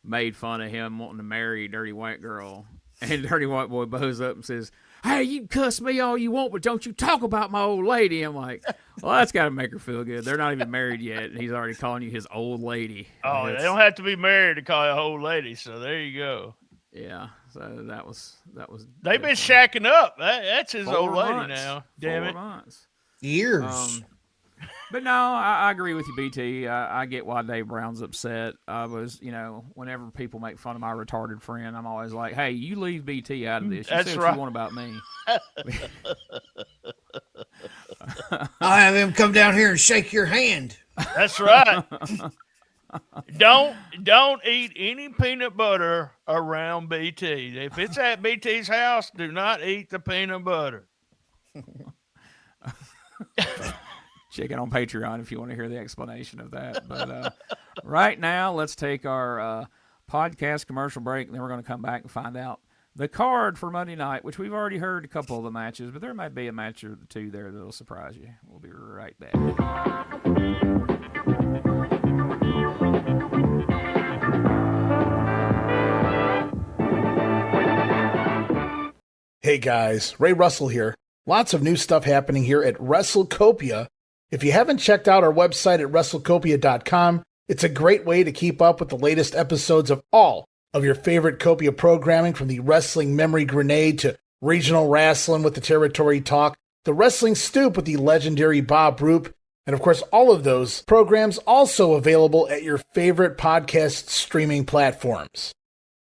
made fun of him wanting to marry Dirty White Girl, and Dirty White Boy bows up and says, hey, you can cuss me all you want, but don't you talk about my old lady. I'm like, well, that's got to make her feel good. They're not even married yet, and he's already calling you his old lady. Oh, they don't have to be married to call you an old lady, so there you go. Yeah, so that was. They've been shacking up. That's his 4 old lady months. now. Damn 4 it. months. Years. But no, I agree with you, BT. I get why Dave Brown's upset. I was, whenever people make fun of my retarded friend, I'm always like, hey, you leave BT out of this. You That's say right. what you want about me. I'll have him come down here and shake your hand. That's right. Don't eat any peanut butter around BT. If it's at BT's house, do not eat the peanut butter. Check it on Patreon if you want to hear the explanation of that. But right now, let's take our podcast commercial break, and then we're going to come back and find out the card for Monday night, which we've already heard a couple of the matches, but there might be a match or two there that'll surprise you. We'll be right back. Hey guys, Ray Russell here. Lots of new stuff happening here at WrestleCopia. If you haven't checked out our website at WrestleCopia.com, it's a great way to keep up with the latest episodes of all of your favorite Copia programming, from the Wrestling Memory Grenade to Regional Wrestling with the Territory Talk, the Wrestling Stoop with the legendary Bob Roop, and of course all of those programs also available at your favorite podcast streaming platforms.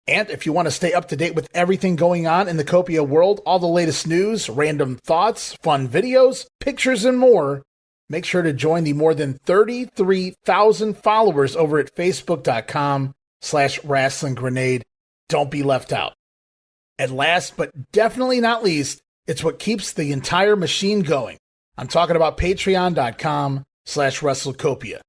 And if you want to stay up to date with everything going on in the Copia world, all the latest news, random thoughts, fun videos, pictures, and more, make sure to join the more than 33,000 followers over at Facebook.com/Wrestling Grenade. Don't be left out. And last but definitely not least, it's what keeps the entire machine going. I'm talking about Patreon.com/WrestleCopia.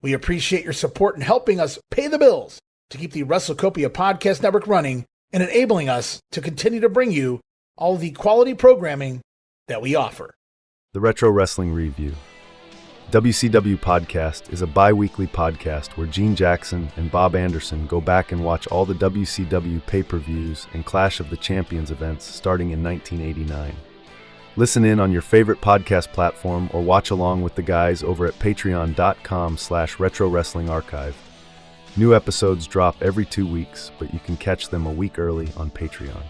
We appreciate your support in helping us pay the bills to keep the WrestleCopia Podcast Network running and enabling us to continue to bring you all the quality programming that we offer. The Retro Wrestling Review. WCW Podcast is a bi-weekly podcast where Gene Jackson and Bob Anderson go back and watch all the WCW pay-per-views and Clash of the Champions events starting in 1989. Listen in on your favorite podcast platform or watch along with the guys over at patreon.com/Retro Wrestling Archive. New episodes drop every 2 weeks, but you can catch them a week early on Patreon.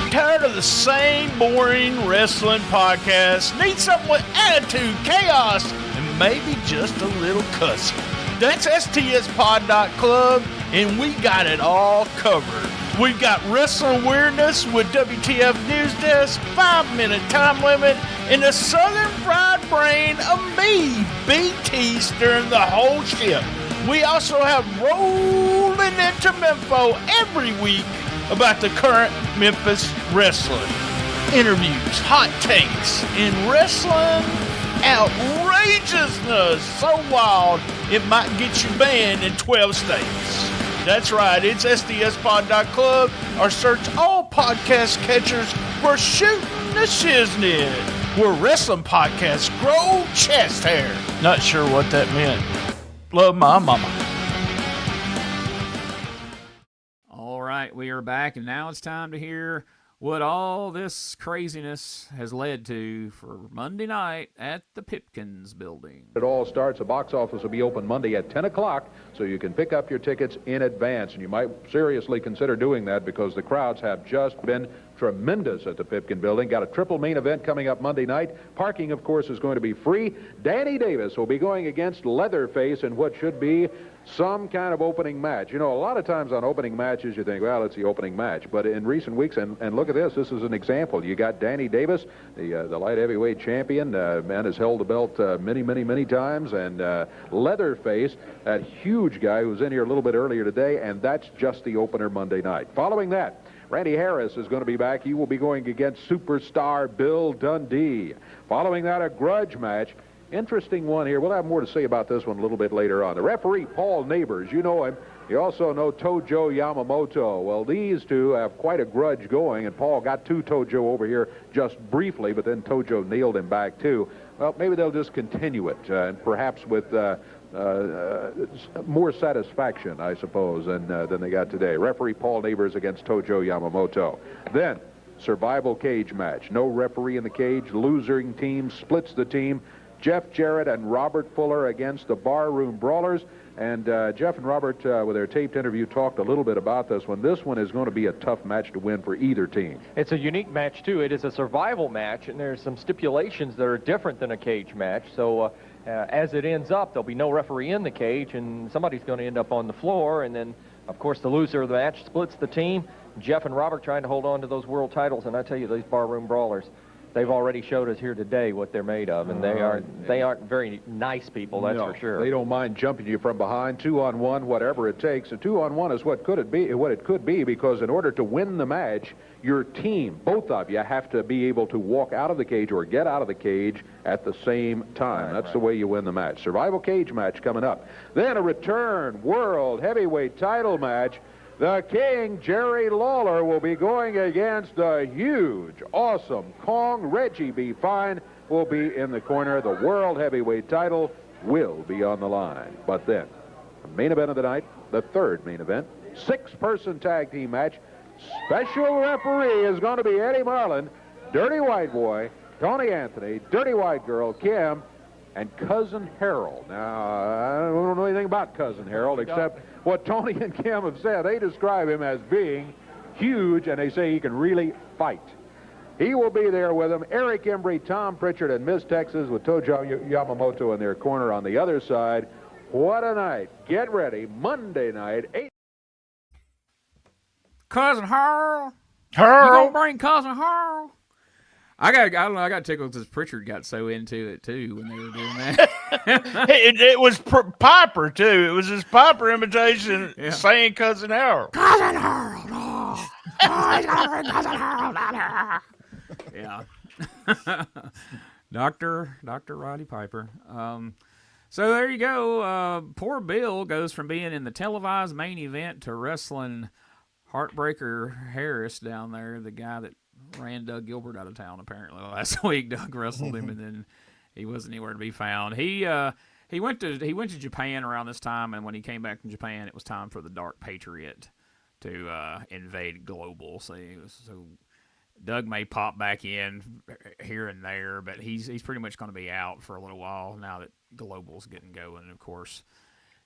Tired of the same boring wrestling podcast? Need something with attitude, chaos, and maybe just a little cussing? That's STSpod.club, and we got it all covered. We've got wrestling weirdness with WTF News Desk, 5-minute time limit, and the southern fried brain of me, BT, steering the whole ship. We also have rolling into Memphis every week about the current Memphis wrestling. Interviews, hot takes, and wrestling outrageousness so wild it might get you banned in 12 states. That's right, it's SDSpod.club, or search all podcast catchers for Shooting the Shiznit, where wrestling podcasts grow chest hair. Not sure what that meant. Love my mama. All right, we are back, and now it's time to hear what all this craziness has led to for Monday night at the Pipkins building. It all starts. The box office will be open Monday at 10 o'clock, so you can pick up your tickets in advance. And you might seriously consider doing that because the crowds have just been tremendous at the Pipkin building. Got a triple main event coming up Monday night. Parking, of course, is going to be free. Danny Davis will be going against Leatherface in what should be some kind of opening match. You know, a lot of times on opening matches you think, well, it's the opening match. But in recent weeks, and look at this is an example. You got Danny Davis, the light heavyweight champion, man has held the belt many times, and Leatherface, that huge guy who was in here a little bit earlier today, and that's just the opener Monday night. Following that, Randy Harris is going to be back. He will be going against superstar Bill Dundee. Following that, a grudge match. Interesting one here. We'll have more to say about this one a little bit later on. The referee, Paul Neighbors, you know him. You also know Tojo Yamamoto. Well, these two have quite a grudge going, and Paul got to Tojo over here just briefly, but then Tojo nailed him back too. Well, maybe they'll just continue it, and perhaps with more satisfaction, I suppose, than they got today. Referee Paul Neighbors against Tojo Yamamoto. Then, survival cage match. No referee in the cage. Losing team splits the team. Jeff Jarrett and Robert Fuller against the Barroom Brawlers. And Jeff and Robert, with their taped interview, talked a little bit about this one. This one is going to be a tough match to win for either team. It's a unique match, too. It is a survival match, and there's some stipulations that are different than a cage match. So as it ends up, there'll be no referee in the cage, and somebody's going to end up on the floor. And then, of course, the loser of the match splits the team. Jeff and Robert trying to hold on to those world titles. And I tell you, these Barroom Brawlers, they've already showed us here today what they're made of, and they aren't very nice people, that's for sure. They don't mind jumping you from behind, 2-on-1, whatever it takes. A 2-on-1 is what it could be, because in order to win the match, your team, both of you, have to be able to walk out of the cage or get out of the cage at the same time. That's the way you win the match. Survival cage match coming up. Then a return world heavyweight title match. The King, Jerry Lawler, will be going against the huge, awesome Kong. Reggie B. Fine will be in the corner. The world heavyweight title will be on the line. But then, the main event of the night, the third main event, 6-person tag team match. Special referee is going to be Eddie Marlin, Dirty White Boy, Tony Anthony, Dirty White Girl, Kim, and Cuzzun Harruld. Now, I don't know anything about Cuzzun Harruld except what Tony and Kim have said. They describe him as being huge, and they say he can really fight. He will be there with them. Eric Embry, Tom Pritchard, and Miss Texas with Tojo Yamamoto in their corner on the other side. What a night. Get ready. Monday night, 8. Cousin Harreld. You gonna bring Cousin Harreld? I got tickled because Pritchard got so into it too when they were doing that. it was Piper too. It was his Piper imitation saying Cousin Harreld. Cousin Harreld. Oh, he's gonna bring Cousin Harreld down here. Yeah. Dr. Roddy Piper. So there you go. Poor Bill goes from being in the televised main event to wrestling Heartbreaker Harris down there, the guy that ran Doug Gilbert out of town apparently last week. Doug wrestled him, and then he wasn't anywhere to be found. He went to Japan around this time, and when he came back from Japan, it was time for the Dark Patriot to invade Global. So Doug may pop back in here and there, but he's pretty much going to be out for a little while now that Global's getting going. And of course,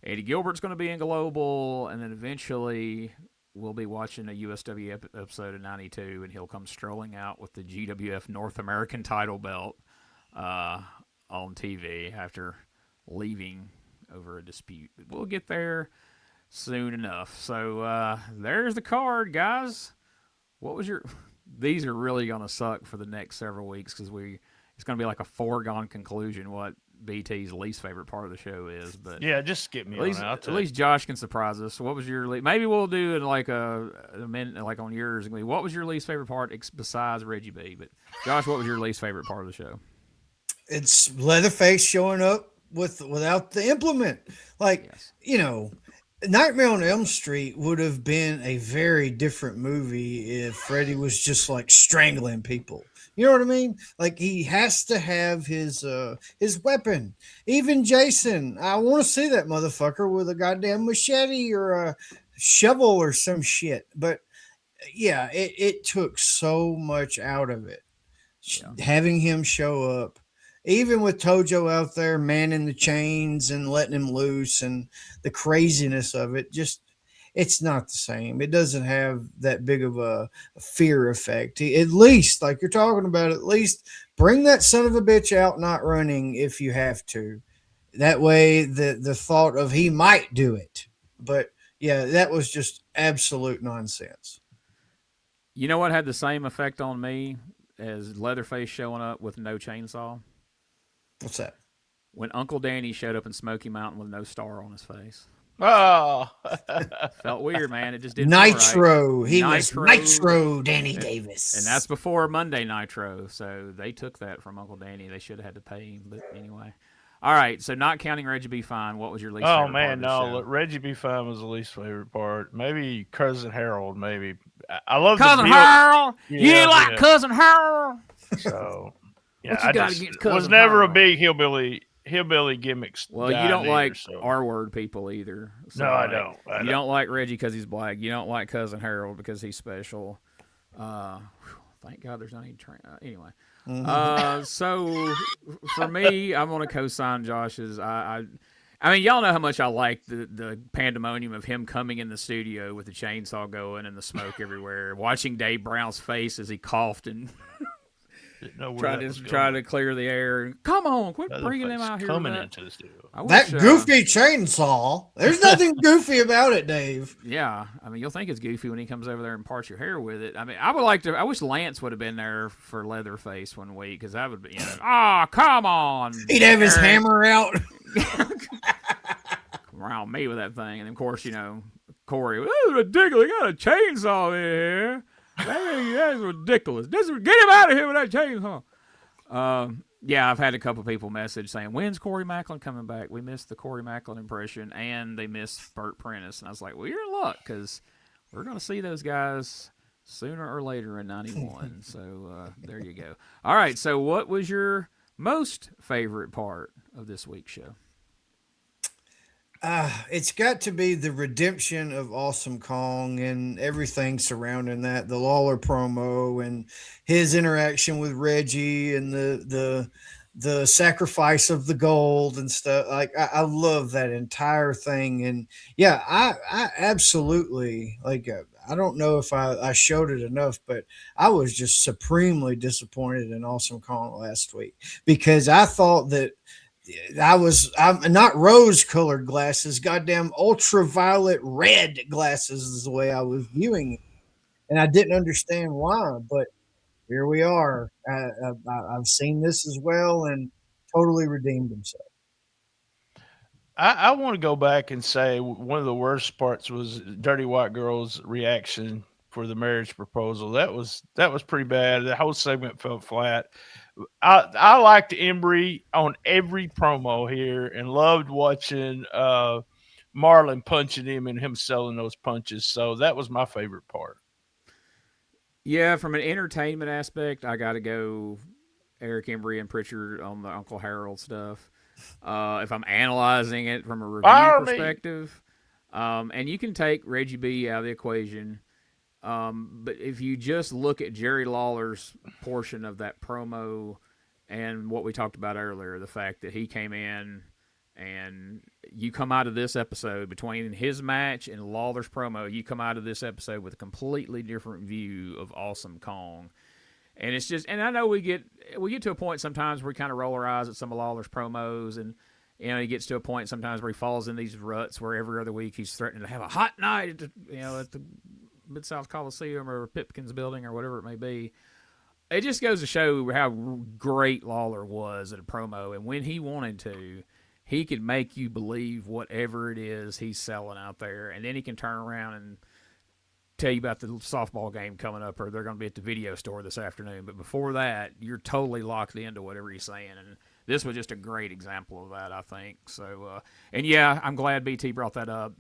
Eddie Gilbert's going to be in Global, and then eventually we'll be watching a USWA episode of 92, and he'll come strolling out with the GWF North American title belt on TV after leaving over a dispute. But we'll get there soon enough. So there's the card, guys. What was your... These are really going to suck for the next several weeks because it's going to be like a foregone conclusion what BT's least favorite part of the show is. But yeah, just skip me on out. At least Josh can surprise us. What was your maybe we'll do it like a minute, like on yours. What was your least favorite part besides Reggie B? But Josh, what was your least favorite part of the show? It's Leatherface showing up without the implement. Nightmare on Elm Street would have been a very different movie if Freddy was just like strangling people. You know what I mean? Like he has to have his weapon. Even Jason, I want to see that motherfucker with a goddamn machete or a shovel or some shit. But yeah, it took so much out of it. Yeah. Having him show up. Even with Tojo out there manning the chains and letting him loose and the craziness of it, it's not the same. It doesn't have that big of a fear effect. At least, like you're talking about, at least bring that son of a bitch out not running if you have to. That way, the thought of he might do it. But, yeah, that was just absolute nonsense. You know what had the same effect on me as Leatherface showing up with no chainsaw? What's that? When Uncle Danny showed up in Smoky Mountain with no star on his face. Oh. Felt weird, man. It just didn't Nitro. Right. He was Nitro Danny Davis. And that's before Monday Nitro, so they took that from Uncle Danny. They should have had to pay him, but anyway. All right, so not counting Reggie B. Fine, what was your least favorite part of the show? Look, Reggie B. Fine was the least favorite part. Maybe Cousin Harreld, maybe. I love Cousin Harreld? You Cousin Harreld? So... Yeah, I was never a big hillbilly hillbilly gimmicks. Well, you don't either, like so. R-word people either. So No, I don't. You don't like Reggie because he's black. You don't like Cuzzun Harruld because he's special. Thank God there's not any anyway. So for me, I'm going to co-sign Josh's. I mean, y'all know how much I like the pandemonium of him coming in the studio with the chainsaw going and the smoke everywhere, watching Dave Brown's face as he coughed and trying to clear the air. Come on, quit bringing them out here. Coming into the studio. That goofy chainsaw. There's nothing goofy about it, Dave. Yeah, I mean, you'll think it's goofy when he comes over there and parts your hair with it. I mean, I wish Lance would have been there for Leatherface one week because that would be, come on. He'd have his hammer out. Around me with that thing, and of course, Corey. This is ridiculous. He got a chainsaw in here. That's ridiculous. Get him out of here with that chainsaw. Yeah, I've had a couple people message saying, when's Corey Macklin coming back? We missed the Corey Macklin impression, and they missed Burt Prentice. And I was like, well, you're in luck, because we're going to see those guys sooner or later in 91. So there you go. All right, so what was your most favorite part of this week's show? It's got to be the redemption of Awesome Kong and everything surrounding that. The Lawler promo and his interaction with Reggie and the sacrifice of the gold and stuff. Like I love that entire thing. And yeah, I absolutely like. I don't know if I showed it enough, but I was just supremely disappointed in Awesome Kong last week because I thought that. I'm not rose-colored glasses, goddamn ultraviolet red glasses is the way I was viewing it. And I didn't understand why, but here we are. I've seen this as well and totally redeemed himself. I want to go back and say one of the worst parts was Dirty White Girl's reaction for the marriage proposal. That was pretty bad. The whole segment fell flat. I liked Embry on every promo here and loved watching Marlin punching him and him selling those punches. So that was my favorite part. Yeah, from an entertainment aspect, I got to go Eric Embry and Pritchard on the Uncle Harreld stuff. If I'm analyzing it from a review perspective, and you can take Reggie B out of the equation. But if you just look at Jerry Lawler's portion of that promo and what we talked about earlier, the fact that he came in and you come out of this episode between his match and Lawler's promo, you come out of this episode with a completely different view of Awesome Kong. And it's just, and I know we get to a point sometimes where we kind of roll our eyes at some of Lawler's promos, and he gets to a point sometimes where he falls in these ruts where every other week he's threatening to have a hot night at the Mid-South Coliseum or Pipkins Building or whatever it may be. It just goes to show how great Lawler was at a promo, and when he wanted to, he could make you believe whatever it is he's selling out there, and then he can turn around and tell you about the softball game coming up, or they're going to be at the video store this afternoon. But before that, you're totally locked into whatever he's saying, and this was just a great example of that, I think. So, and yeah, I'm glad BT brought that up.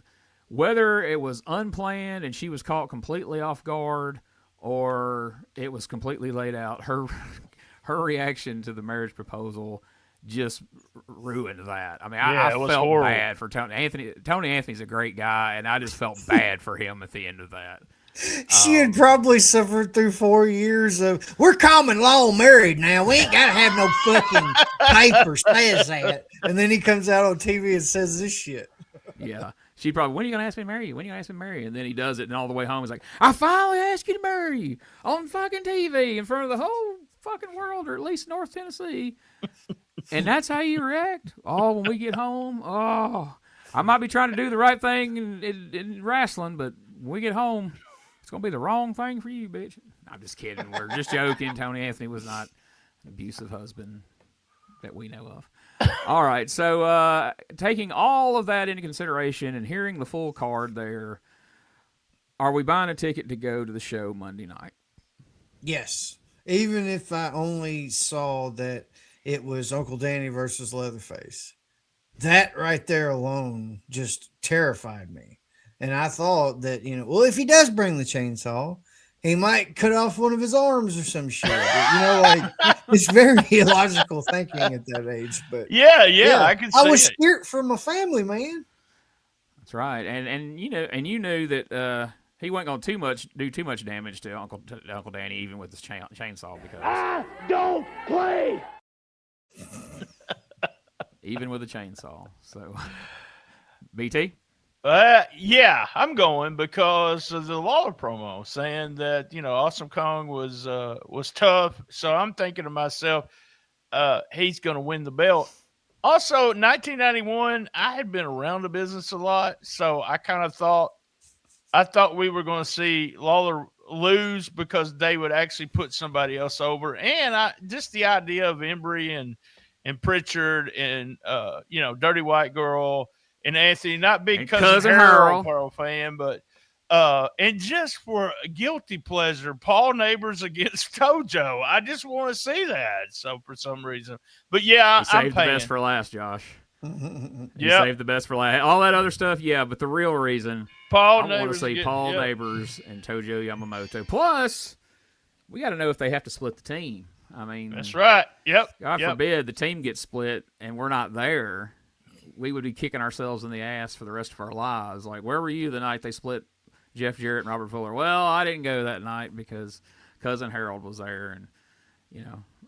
Whether it was unplanned and she was caught completely off guard or it was completely laid out, her reaction to the marriage proposal just ruined that. I mean, I felt horrible. Bad for Tony Anthony. Tony Anthony's a great guy, and I just felt bad for him at the end of that. She had probably suffered through 4 years of, we're common law married now. We ain't got to have no fucking paper says that. And then he comes out on TV and says this shit. Yeah. She probably, when are you going to ask me to marry you? When are you going to ask me to marry you? And then he does it, and all the way home he's like, I finally asked you to marry you on fucking TV in front of the whole fucking world, or at least North Tennessee. And that's how you react? Oh, when we get home, I might be trying to do the right thing in wrestling, but when we get home, it's going to be the wrong thing for you, bitch. I'm just kidding. We're just joking. Tony Anthony was not an abusive husband that we know of. All right, so taking all of that into consideration and hearing the full card there, are we buying a ticket to go to the show Monday night? Yes. Even if I only saw that it was Uncle Danny versus Leatherface. That right there alone just terrified me. And I thought that, well, if he does bring the chainsaw, he might cut off one of his arms or some shit. Like it's very illogical thinking at that age. But yeah, I can see I was it. scared for my family, man. That's right, and you knew that he wasn't going to do too much damage to Uncle Danny, even with his chainsaw, because I don't play. even with a chainsaw. So, BT. Yeah, I'm going because of the Lawler promo saying that Awesome Kong was tough. So I'm thinking to myself, he's going to win the belt. Also, 1991, I had been around the business a lot, so I kind of thought we were going to see Lawler lose because they would actually put somebody else over, and just the idea of Embry and Pritchard and Dirty White Girl. And Anthony, not big cousin Harreld Pearl fan, but and just for a guilty pleasure, Paul Neighbors against Tojo. I just want to see that. So for some reason, but yeah, I'm saved the best for last, Josh. Yeah, saved the best for last. All that other stuff, yeah, but the real reason I want to see Paul Neighbors and Tojo Yamamoto. Plus, we got to know if they have to split the team. I mean, that's right. Yep. God forbid the team gets split and we're not there. We would be kicking ourselves in the ass for the rest of our lives. Like, where were you the night they split Jeff Jarrett and Robert Fuller? Well, I didn't go that night because cousin Harreld was there, and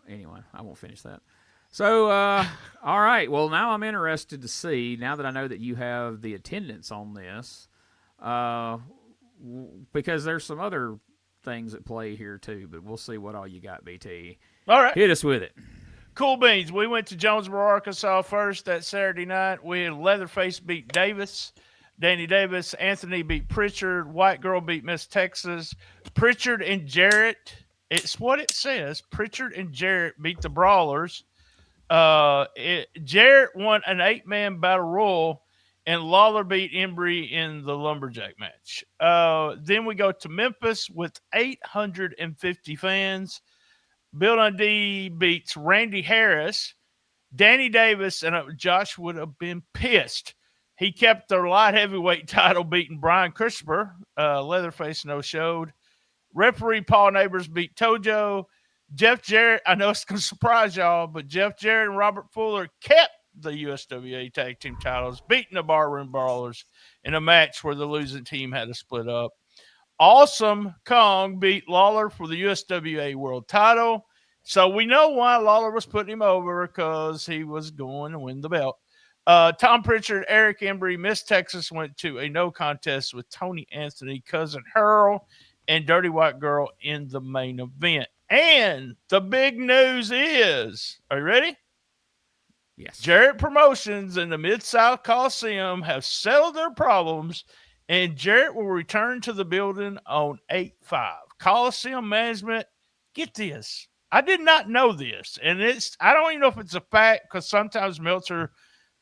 anyway, I won't finish that. So, all right. Well, now I'm interested to see, now that I know that you have the attendance on this, because there's some other things at play here too, but we'll see what all you got, BT. All right. Hit us with it. Cool beans. We went to Jonesboro, Arkansas first that Saturday night. We had Leatherface beat Davis. Danny Davis. Anthony beat Pritchard. White Girl beat Miss Texas. Pritchard and Jarrett. It's what it says. Pritchard and Jarrett beat the Brawlers. Jarrett won an 8-man battle royal, and Lawler beat Embry in the lumberjack match. Then we go to Memphis with 850 fans. Bill Dundee beats Randy Harris. Danny Davis, and Josh would have been pissed. He kept the light heavyweight title, beating Brian Christopher. Leatherface no-showed. Referee Paul Neighbors beat Tojo. Jeff Jarrett, I know it's going to surprise y'all, but Jeff Jarrett and Robert Fuller kept the USWA tag team titles, beating the Barroom Brawlers in a match where the losing team had to split up. Awesome Kong beat Lawler for the USWA world title. So we know why Lawler was putting him over, because he was going to win the belt. Tom Pritchard, Eric Embry, Miss Texas went to a no contest with Tony Anthony, cousin Harreld, and Dirty White Girl in the main event. And the big news is, are you ready? Yes. Jarrett Promotions and the Mid-South Coliseum have settled their problems, and Jarrett will return to the building on 8/5. Coliseum management, get this. I did not know this, and I don't even know if it's a fact, because sometimes Meltzer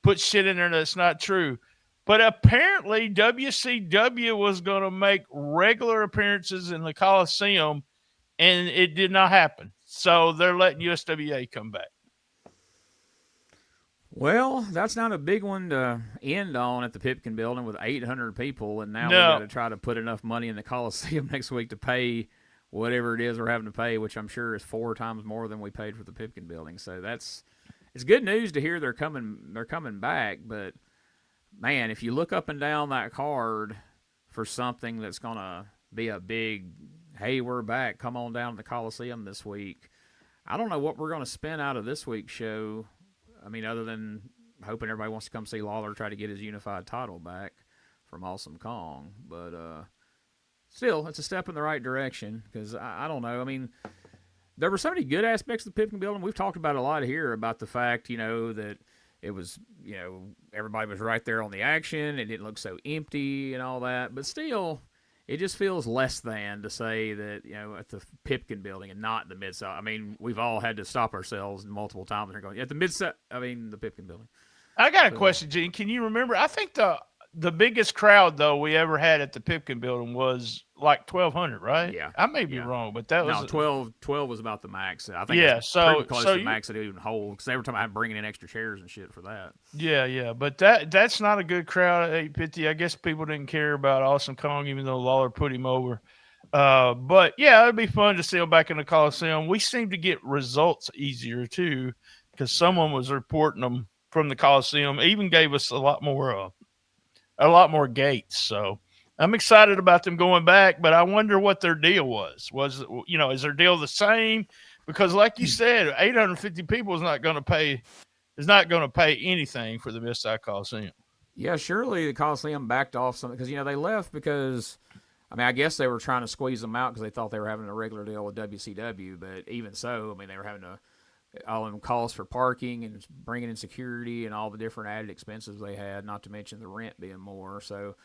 puts shit in there that's not true. But apparently WCW was going to make regular appearances in the Coliseum, and it did not happen. So they're letting USWA come back. Well, that's not a big one to end on at the Pipkin building with 800 people, and now we got to try to put enough money in the Coliseum next week to pay whatever it is we're having to pay, which I'm sure is 4 times more than we paid for the Pipkin building. So it's good news to hear they're coming back, but man, if you look up and down that card for something that's going to be a big, hey, we're back, come on down to the Coliseum this week, I don't know what we're going to spin out of this week's show. I mean, other than hoping everybody wants to come see Lawler try to get his unified title back from Awesome Kong. But still, it's a step in the right direction, because I don't know. I mean, there were so many good aspects of the Pipkin building. We've talked about a lot here about the fact, that it was, everybody was right there on the action. It didn't look so empty and all that. But still, it just feels less than to say that, at the Pipkin building and not the Mid-South. I mean, we've all had to stop ourselves multiple times and going, at the Mid-South, the Pipkin building. I got a question, Gene. Can you remember? I think the biggest crowd, though, we ever had at the Pipkin building was like 1,200, right? Yeah. I may be wrong, but that was... 12 was about the max. I think so close to the max that it even hold, because every time I had bringing in extra chairs and shit for that. Yeah, but that's not a good crowd at 850. I guess people didn't care about Awesome Kong, even though Lawler put him over. But yeah, it'd be fun to see them back in the Coliseum. We seem to get results easier too, because someone was reporting them from the Coliseum. Even gave us a lot more gates. So I'm excited about them going back. But I wonder what their deal was. Is their deal the same? Because like you said, 850 people is not going to pay anything for the Mid-South Coliseum. Yeah, surely the Coliseum backed off something because they left because. I mean, I guess they were trying to squeeze them out because they thought they were having a regular deal with WCW. But even so, I mean, they were having all them costs for parking and bringing in security and all the different added expenses they had, not to mention the rent being more. So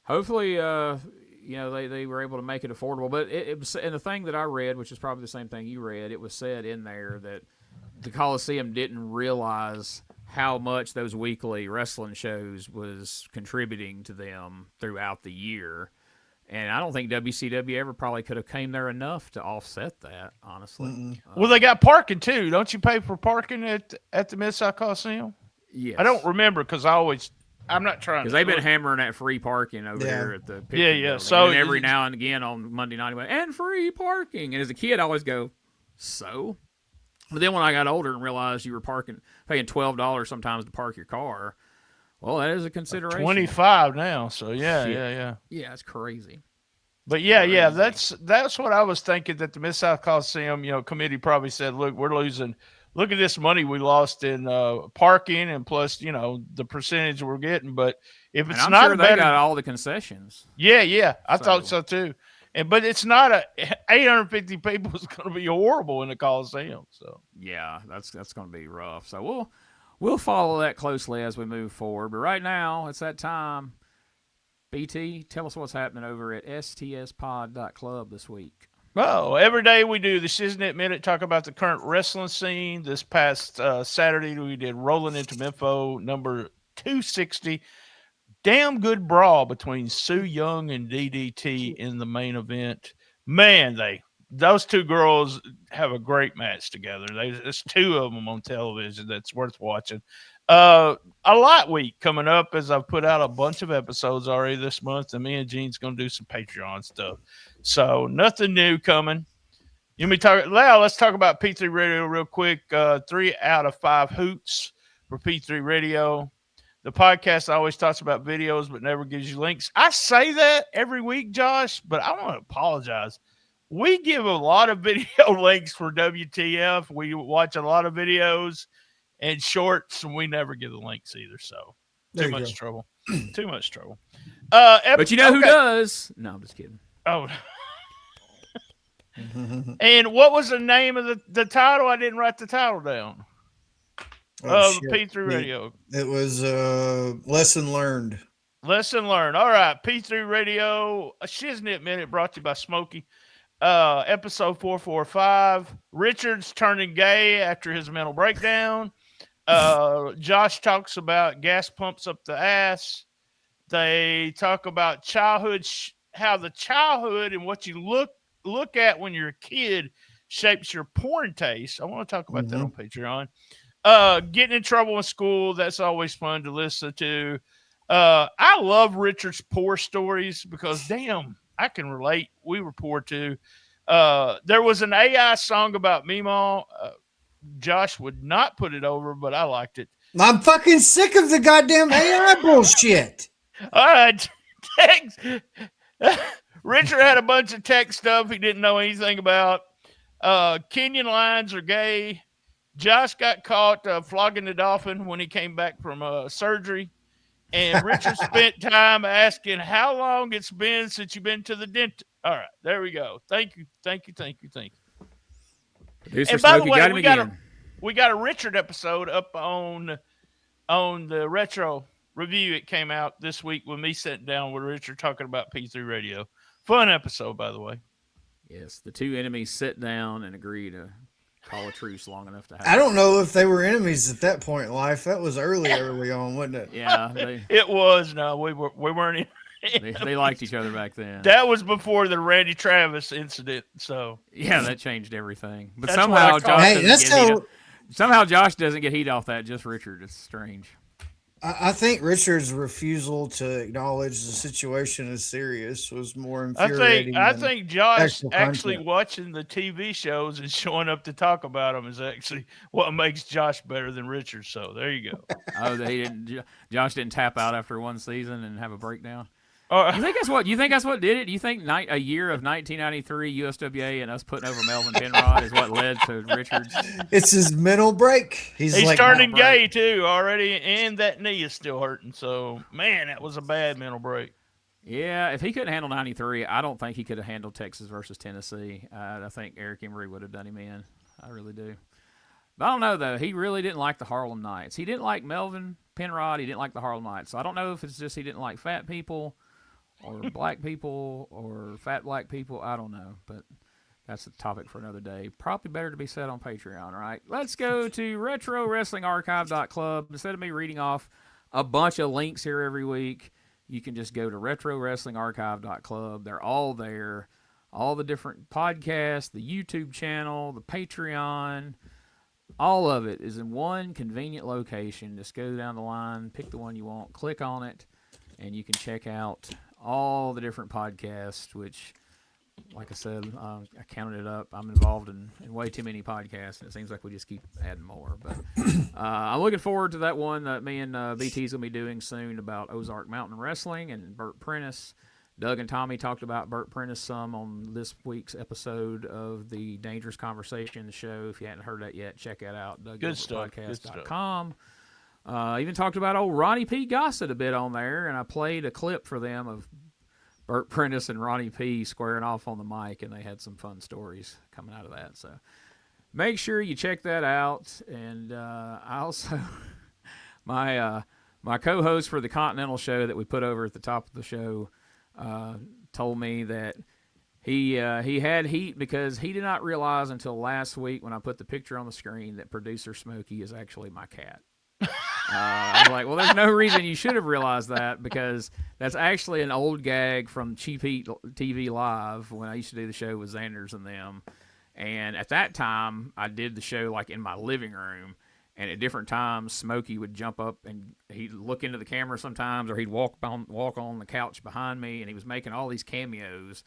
hopefully, they were able to make it affordable. But it was, and the thing that I read, which is probably the same thing you read, it was said in there that the Coliseum didn't realize how much those weekly wrestling shows was contributing to them throughout the year. And I don't think WCW ever probably could have came there enough to offset that, honestly. Well, they got parking too. Don't you pay for parking at the Mid-South Coliseum? Yes. I don't remember because I'm not trying. Because they've been hammering that free parking over here at the yeah. So every now and again on Monday night, and free parking. And as a kid, I always go, so. But then when I got older and realized you were paying $12 sometimes to park your car. Well, that is a consideration. 25 now, so yeah. Yeah, it's crazy. But yeah, that's what I was thinking, that the Mid-South Coliseum, committee probably said, look, we're losing. Look at this money we lost in parking, and plus, the percentage we're getting. But if it's not, they got all the concessions. Yeah, I thought so too. But it's not 850 people is going to be horrible in the Coliseum. So yeah, that's going to be rough. So We'll follow that closely as we move forward. But right now, it's that time. BT, tell us what's happening over at stspod.club this week. Well, every day we do the Shiznit Minute, talk about the current wrestling scene. This past Saturday, we did Rolling into Memphis, number 260. Damn good brawl between Sue Young and DDT in the main event. Man, those two girls have a great match together. There's two of them on television that's worth watching. A light week coming up, as I've put out a bunch of episodes already this month, and me and Gene's going to do some Patreon stuff. So nothing new coming. Let's talk about P3 Radio real quick. 3 out of 5 hoots for P3 Radio. The podcast always talks about videos but never gives you links. I say that every week, Josh, but I want to apologize. We give a lot of video links for WTF. We watch a lot of videos and shorts, and we never give the links either. So too much trouble. Too much trouble. But you know who does? No, I'm just kidding. Oh. And what was the name of the title? I didn't write the title down. P3 Radio. It was Lesson Learned. Lesson Learned. All right. P3 Radio, a Shiznit Minute brought to you by Smokey. Episode 445. Richard's turning gay after his mental breakdown. Josh talks about gas pumps up the ass. They talk about childhood, how the childhood and what you look at when you're a kid shapes your porn taste. I want to talk about that on Patreon. Getting in trouble in school, that's always fun to listen to. I love Richard's poor stories because, damn, I can relate. We were poor too. There was an AI song about Meemaw. Josh would not put it over, but I liked it. I'm fucking sick of the goddamn AI bullshit. All right. Thanks. Richard had a bunch of tech stuff he didn't know anything about. Kenyan lions are gay. Josh got caught flogging the dolphin when he came back from surgery. And Richard spent time asking how long it's been since you've been to the dentist. All right, there we go. Thank you. Producer and by the Smokey way, got we got a Richard episode up on the retro review. It came out this week with me sitting down with Richard talking about P3 Radio. Fun episode, by the way. Yes, the two enemies sit down and agree to call a truce long enough to have. I don't know if they were enemies at that point in life. That was early on, wasn't it? Yeah, it was. No, we weren't. They liked each other back then. That was before the Randy Travis incident. So yeah, that changed everything. But that's somehow Josh doesn't get Josh doesn't get heat off that. Just Richard. It's strange. I think Richard's refusal to acknowledge the situation is serious was more I infuriating than think Josh actual actually content. watching the TV shows and showing up to talk about them is actually what makes Josh better than Richard. So there you go. Oh, he didn't. Josh didn't tap out after one season and have a breakdown. Uh, You think that's what? You think that's what did it? You think a year of 1993 USWA and us putting over Melvin Penrod is what led to Richard's? It's his mental break. He's like, turning mental gay too already, and that knee is still hurting. So man, that was a bad mental break. Yeah, if he couldn't handle 93, I don't think he could have handled Texas versus Tennessee. I think Eric Emery would have done him in. I really do. But I don't know, though. He really didn't like the Harlem Nights. He didn't like Melvin Penrod. He didn't like the Harlem Nights. So I don't know if it's just he didn't like fat people or black people or fat black people. I don't know. But that's a topic for another day. Probably better to be said on Patreon, right? Let's go to RetroWrestlingArchive.club. Instead of me reading off a bunch of links here every week, you can just go to RetroWrestlingArchive.club. They're all there. All the different podcasts, the YouTube channel, the Patreon, all of it is in one convenient location. Just go down the line, pick the one you want, click on it, and you can check out all the different podcasts, which, like I said, I counted it up. I'm involved in way too many podcasts, and it seems like we just keep adding more. But I'm looking forward to that one that me and BT's going to be doing soon about Ozark Mountain Wrestling and Burt Prentice. Doug and Tommy talked about Burt Prentice some on this week's episode of the Dangerous Conversation show. If you hadn't heard that yet, check that out. Podcast.com. Even talked about old Ronnie P. Gossett a bit on there, and I played a clip for them of Burt Prentice and Ronnie P. squaring off on the mic, and they had some fun stories coming out of that. So make sure you check that out. And I also, my co-host for the Continental show that we put over at the top of the show, told me that he had heat because he did not realize until last week when I put the picture on the screen that producer Smokey is actually my cat. I was like, well, there's no reason you should have realized that because that's actually an old gag from Cheap Heat TV Live when I used to do the show with Xanders and them. And at that time, I did the show like in my living room. And at different times, Smokey would jump up and he'd look into the camera sometimes, or he'd walk on the couch behind me, and he was making all these cameos.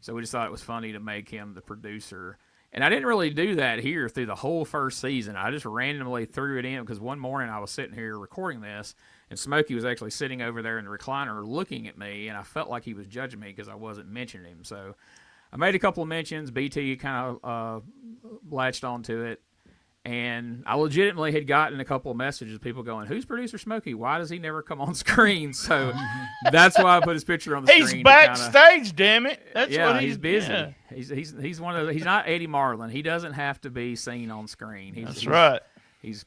So we just thought it was funny to make him the producer. And I didn't really do that here through the whole first season. I just randomly threw it in because one morning I was sitting here recording this, and Smokey was actually sitting over there in the recliner looking at me, and I felt like he was judging me because I wasn't mentioning him. So I made a couple of mentions. BT kind of latched onto it. And I legitimately had gotten a couple of messages of people going, who's producer Smokey? Why does he never come on screen? So that's why I put his picture on the screen. He's backstage, damn it. That's what he's busy. Yeah. He's one of he's not Eddie Marlin. He doesn't have to be seen on screen. That's right. He's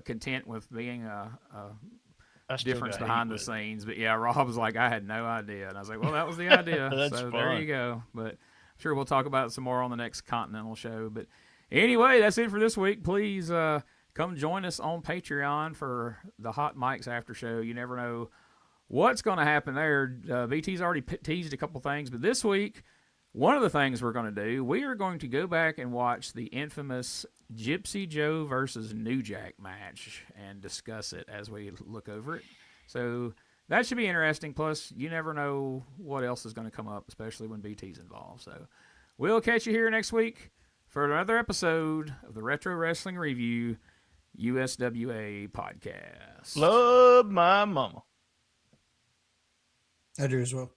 content with being a difference behind the scenes. But yeah, Rob was like, I had no idea. And I was like, well, that was the idea. That's so fun. There you go. But I'm sure we'll talk about it some more on the next Continental show. But anyway, that's it for this week. Please come join us on Patreon for the Hot Mics After Show. You never know what's going to happen there. BT's already teased a couple things, but this week, one of the things we're going to do, we are going to go back and watch the infamous Gypsy Joe versus New Jack match and discuss it as we look over it. So that should be interesting. Plus, you never know what else is going to come up, especially when BT's involved. So we'll catch you here next week for another episode of the Retro Wrestling Review USWA podcast. Love my mama. I do as well.